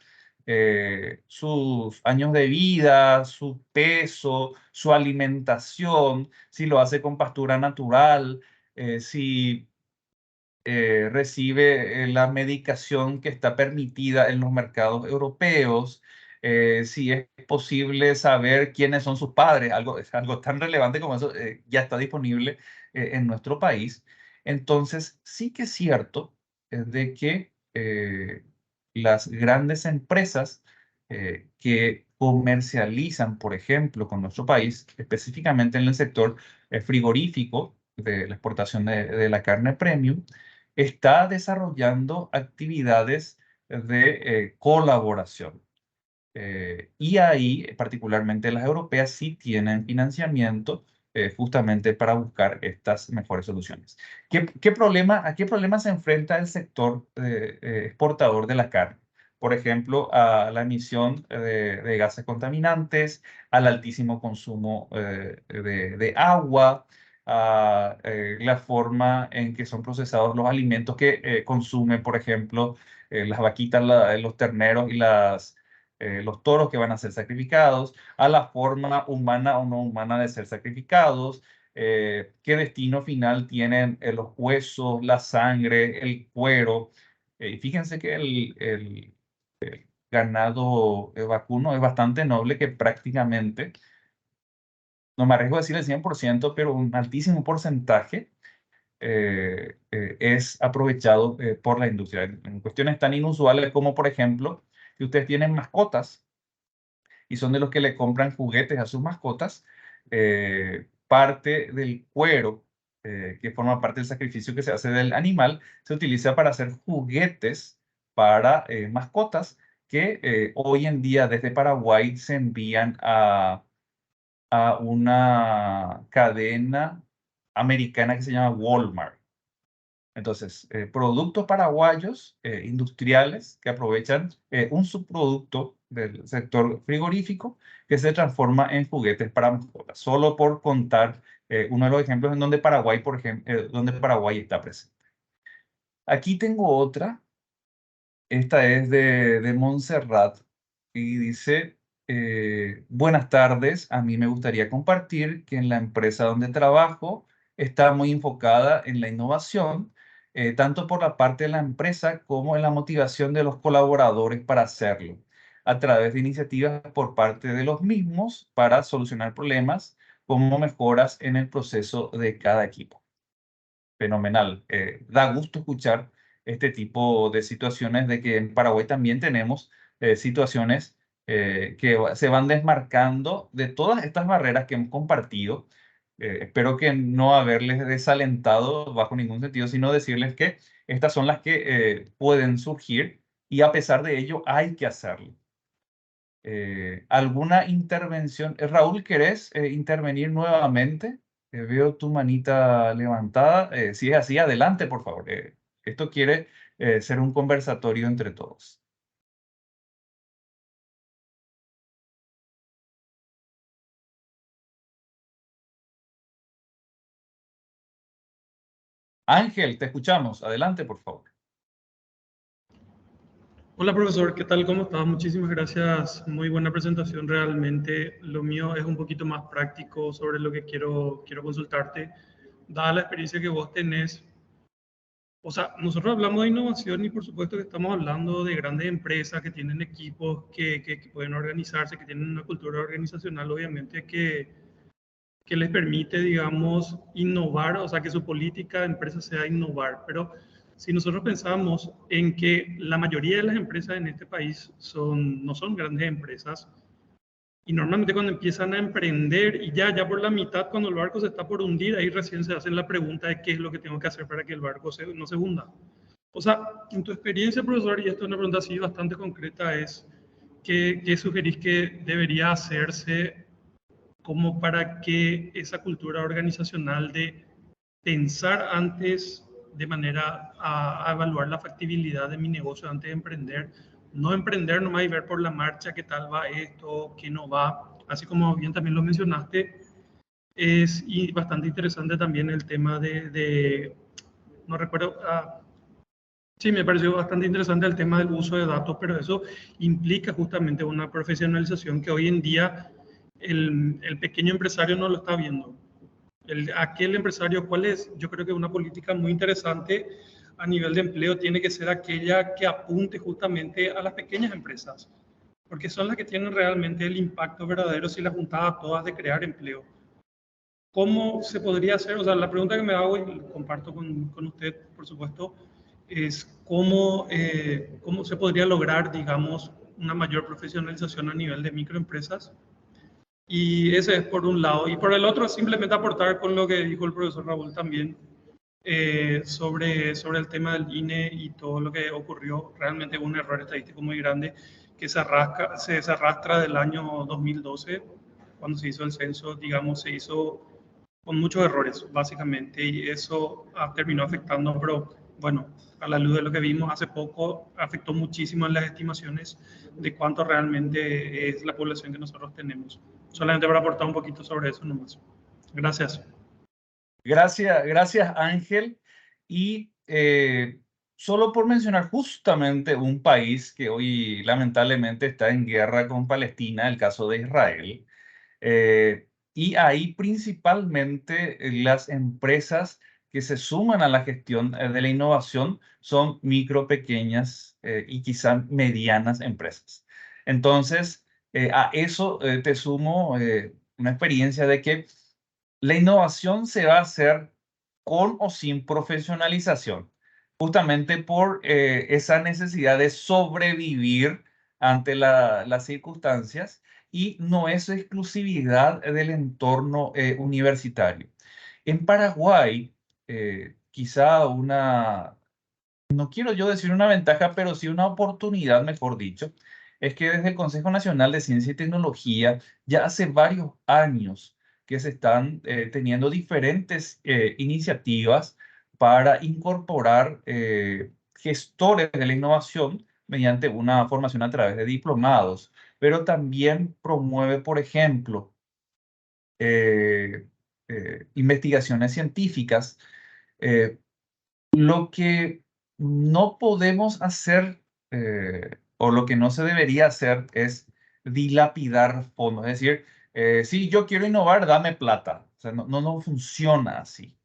sus años de vida, su peso, su alimentación, si lo hace con pastura natural, si recibe la medicación que está permitida en los mercados europeos, si es posible saber quiénes son sus padres, algo tan relevante como eso ya está disponible en nuestro país. Entonces, sí que es cierto de que las grandes empresas que comercializan, por ejemplo, con nuestro país, específicamente en el sector frigorífico, de la exportación de la carne premium, está desarrollando actividades de colaboración. Y ahí, particularmente las europeas, sí tienen financiamiento justamente para buscar estas mejores soluciones. ¿A qué problema se enfrenta el sector exportador de la carne? Por ejemplo, a la emisión de gases contaminantes, al altísimo consumo de agua, a la forma en que son procesados los alimentos que consumen, por ejemplo, las vaquitas, los terneros y los toros que van a ser sacrificados, a la forma humana o no humana de ser sacrificados, qué destino final tienen los huesos, la sangre, el cuero. Y fíjense que el ganado vacuno es bastante noble, que prácticamente, no me arriesgo a decir el 100%, pero un altísimo porcentaje es aprovechado por la industria en cuestiones tan inusuales como, por ejemplo, si ustedes tienen mascotas y son de los que le compran juguetes a sus mascotas, parte del cuero, que forma parte del sacrificio que se hace del animal, se utiliza para hacer juguetes para mascotas que hoy en día desde Paraguay se envían a una cadena americana que se llama Walmart. Entonces, productos paraguayos industriales que aprovechan un subproducto del sector frigorífico que se transforma en juguetes para mascotas. Solo por contar uno de los ejemplos en donde Paraguay, por ejemplo, donde Paraguay está presente. Aquí tengo otra. Esta es de Montserrat y dice, buenas tardes, a mí me gustaría compartir que en la empresa donde trabajo está muy enfocada en la innovación, tanto por la parte de la empresa como en la motivación de los colaboradores para hacerlo, a través de iniciativas por parte de los mismos para solucionar problemas como mejoras en el proceso de cada equipo. Fenomenal. Da gusto escuchar este tipo de situaciones, de que en Paraguay también tenemos situaciones se van desmarcando de todas estas barreras que hemos compartido. Espero que no haberles desalentado bajo ningún sentido, sino decirles que estas son las que pueden surgir y a pesar de ello hay que hacerlo. ¿Alguna intervención? Raúl, ¿querés intervenir nuevamente? Veo tu manita levantada. Si es así, adelante, por favor. Esto quiere ser un conversatorio entre todos. Ángel, te escuchamos. Adelante, por favor. Hola profesor, ¿qué tal? ¿Cómo estás? Muchísimas gracias. Muy buena presentación realmente. Lo mío es un poquito más práctico sobre lo que quiero consultarte. Dada la experiencia que vos tenés, o sea, nosotros hablamos de innovación y por supuesto que estamos hablando de grandes empresas que tienen equipos que pueden organizarse, que tienen una cultura organizacional, obviamente, que que les permite, digamos, innovar, o sea, que su política de empresa sea innovar. Pero si nosotros pensamos en que la mayoría de las empresas en este país no son grandes empresas, y normalmente cuando empiezan a emprender y ya por la mitad, cuando el barco se está por hundir, ahí recién se hacen la pregunta de qué es lo que tengo que hacer para que el barco no se hunda. O sea, en tu experiencia, profesor, y esto es una pregunta así bastante concreta, es ¿qué sugerís que debería hacerse como para que esa cultura organizacional de pensar antes de manera a evaluar la factibilidad de mi negocio antes de emprender, no emprender nomás y ver por la marcha qué tal va esto, qué no va, así como bien también lo mencionaste, es y bastante interesante también el tema no recuerdo, sí, me pareció bastante interesante el tema del uso de datos, pero eso implica justamente una profesionalización que hoy en día el pequeño empresario no lo está viendo. Aquel empresario, ¿cuál es? Yo creo que una política muy interesante a nivel de empleo tiene que ser aquella que apunte justamente a las pequeñas empresas, porque son las que tienen realmente el impacto verdadero si las juntaba todas de crear empleo. ¿Cómo se podría hacer? O sea, la pregunta que me hago y comparto con usted, por supuesto, es cómo se podría lograr, digamos, una mayor profesionalización a nivel de microempresas. Y ese es por un lado. Y por el otro, simplemente aportar con lo que dijo el profesor Raúl también sobre el tema del INE y todo lo que ocurrió. Realmente un error estadístico muy grande que se arrastra del año 2012, cuando se hizo el censo, digamos, se hizo con muchos errores, básicamente, y eso terminó afectando, pero bueno, a la luz de lo que vimos hace poco, afectó muchísimo en las estimaciones de cuánto realmente es la población que nosotros tenemos. Solamente para aportar un poquito sobre eso nomás. Gracias. Gracias Ángel. Y solo por mencionar justamente un país que hoy lamentablemente está en guerra con Palestina, el caso de Israel. Y ahí principalmente las empresas que se suman a la gestión de la innovación son micro, pequeñas y quizás medianas empresas. Entonces, a eso te sumo una experiencia de que la innovación se va a hacer con o sin profesionalización, justamente por esa necesidad de sobrevivir ante las circunstancias y no es exclusividad del entorno universitario. En Paraguay, quizá no quiero yo decir una ventaja, pero sí una oportunidad, mejor dicho, es que desde el Consejo Nacional de Ciencia y Tecnología ya hace varios años que se están teniendo diferentes iniciativas para incorporar gestores de la innovación mediante una formación a través de diplomados, pero también promueve, por ejemplo, investigaciones científicas. eh, lo que no podemos hacer o lo que no se debería hacer es dilapidar fondos. Es decir, si yo quiero innovar, dame plata. O sea, no funciona así.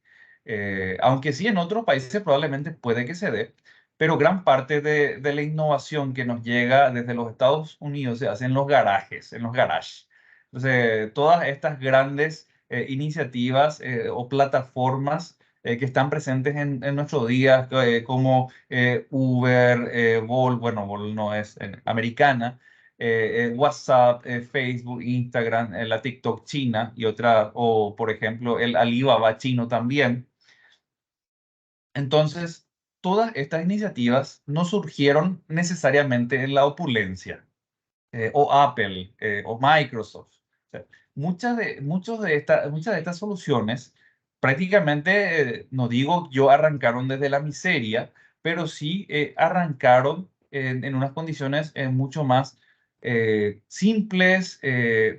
Aunque sí, en otros países probablemente puede que se dé, pero gran parte de la innovación que nos llega desde los Estados Unidos se hace en los garajes, en los garages. Entonces, todas estas grandes iniciativas o plataformas que están presentes en nuestros días, como Uber, Bolt, bueno, Bolt no es americana, WhatsApp, Facebook, Instagram, la TikTok china y otra, o por ejemplo el Alibaba chino también. Entonces, todas estas iniciativas no surgieron necesariamente en la opulencia, o Apple, o Microsoft. O sea, muchas de estas soluciones prácticamente, no digo yo arrancaron desde la miseria, pero sí arrancaron en unas condiciones mucho más simples,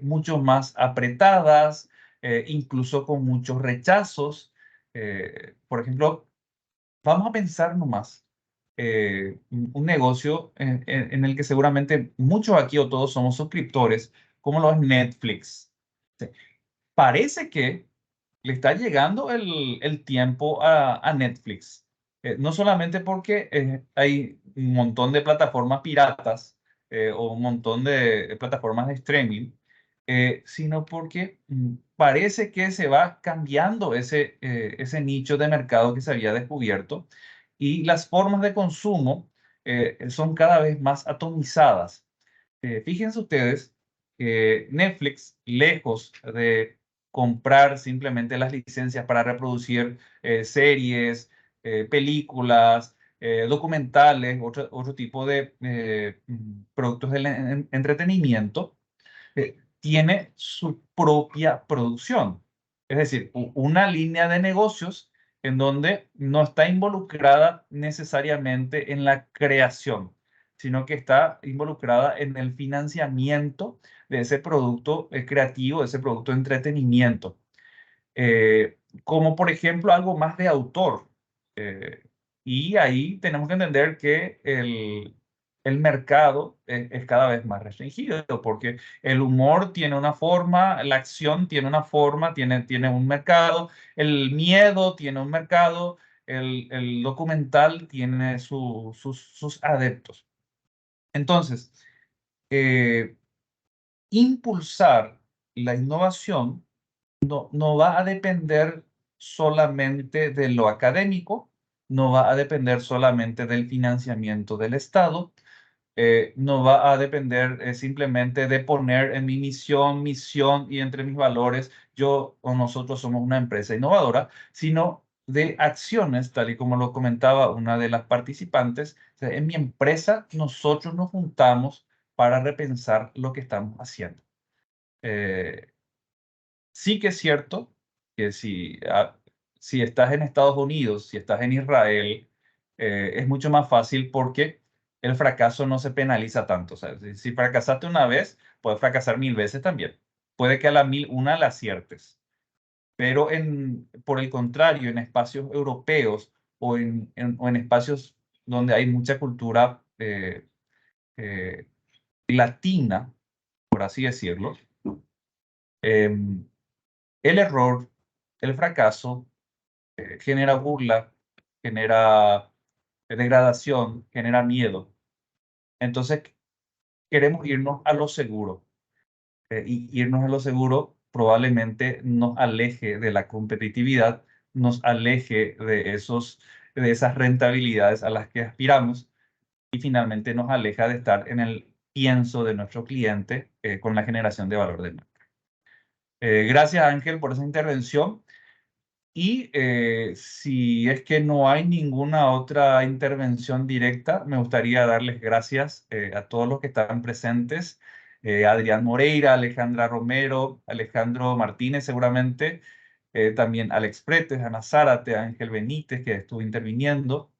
mucho más apretadas, incluso con muchos rechazos. Por ejemplo, vamos a pensar nomás un negocio en el que seguramente muchos aquí o todos somos suscriptores, como lo es Netflix. Sí. Parece que le está llegando el tiempo a Netflix. No solamente porque hay un montón de plataformas piratas o un montón de plataformas de streaming sino porque parece que se va cambiando ese nicho de mercado que se había descubierto y las formas de consumo son cada vez más atomizadas. Fíjense ustedes que Netflix, lejos de comprar simplemente las licencias para reproducir series, películas, documentales, otro tipo de productos de entretenimiento, tiene su propia producción. Es decir, una línea de negocios en donde no está involucrada necesariamente en la creación, sino que está involucrada en el financiamiento de ese producto creativo, de ese producto de entretenimiento. Como por ejemplo algo más de autor. Eh, y ahí tenemos que entender que el mercado es cada vez más restringido, porque el humor tiene una forma, la acción tiene una forma, tiene un mercado, el miedo tiene un mercado, el documental tiene sus adeptos. Entonces, eh, impulsar la innovación no va a depender solamente de lo académico, no va a depender solamente del financiamiento del Estado, no va a depender simplemente de poner en mi misión y entre mis valores, yo o nosotros somos una empresa innovadora, sino de acciones, tal y como lo comentaba una de las participantes. O sea, en mi empresa nosotros nos juntamos para repensar lo que estamos haciendo. Eh, Sí que es cierto que si estás en Estados Unidos, si estás en Israel, es mucho más fácil porque el fracaso no se penaliza tanto. O sea, si fracasaste una vez, puedes fracasar 1000 veces también. Puede que a la 1001 la aciertes. Pero por el contrario, en espacios europeos o en espacios donde hay mucha cultura eh, latina, por así decirlo, em, el error, el fracaso, genera burla, genera degradación, genera miedo. Entonces, queremos irnos a lo seguro. Y irnos a lo seguro probablemente nos aleje de la competitividad, nos aleje de esas rentabilidades a las que aspiramos y finalmente nos aleja de estar en el pienso de nuestro cliente con la generación de valor del mercado. Gracias, Ángel, por esa intervención. Y si es que no hay ninguna otra intervención directa, me gustaría darles gracias a todos los que están presentes. Adrián Moreira, Alejandra Romero, Alejandro Martínez seguramente, también Alex Pretes, Ana Zárate, Ángel Benítez que estuvo interviniendo.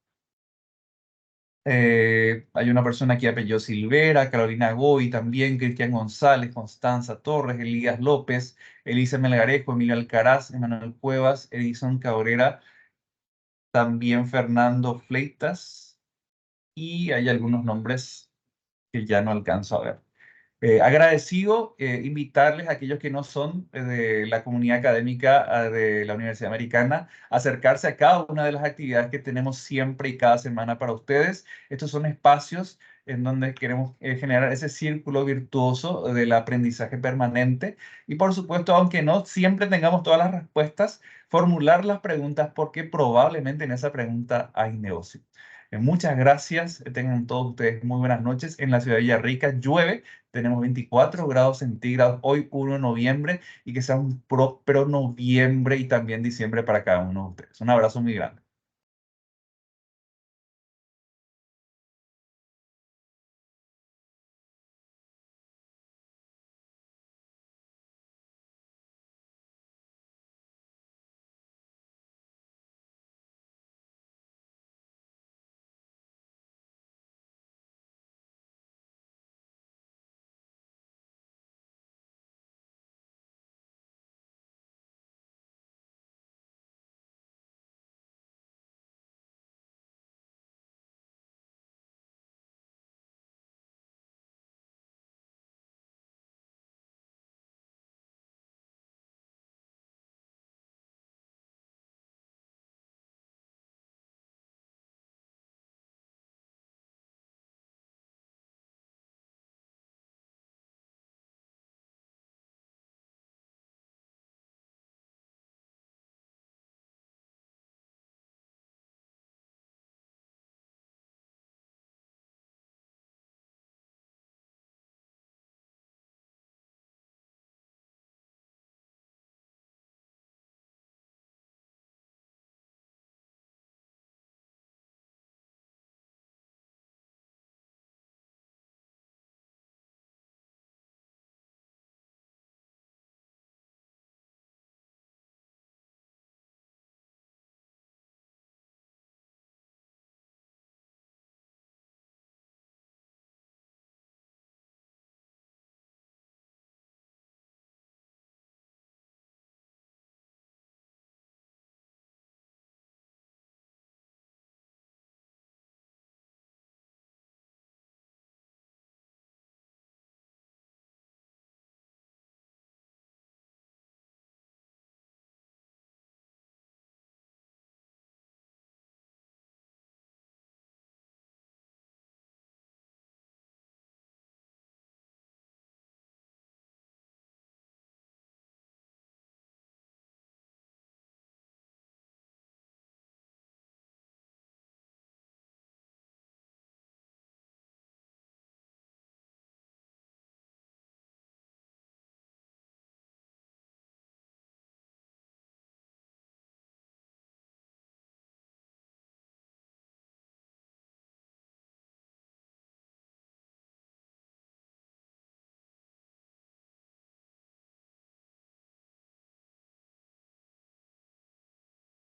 Hay una persona aquí apellido Silvera, Carolina Goy también, Cristian González, Constanza Torres, Elías López, Elisa Melgarejo, Emilio Alcaraz, Emanuel Cuevas, Edison Cabrera, también Fernando Fleitas, y hay algunos nombres que ya no alcanzo a ver. Agradecido, invitarles a aquellos que no son de la comunidad académica de la Universidad Americana a acercarse a cada una de las actividades que tenemos siempre y cada semana para ustedes. Estos son espacios en donde queremos generar ese círculo virtuoso del aprendizaje permanente y por supuesto, aunque no siempre tengamos todas las respuestas, formular las preguntas porque probablemente en esa pregunta hay negocio. Muchas gracias, tengan todos ustedes muy buenas noches. En la ciudad de Villarrica llueve, tenemos 24 grados centígrados hoy 1 de noviembre y que sea un próspero noviembre y también diciembre para cada uno de ustedes. Un abrazo muy grande.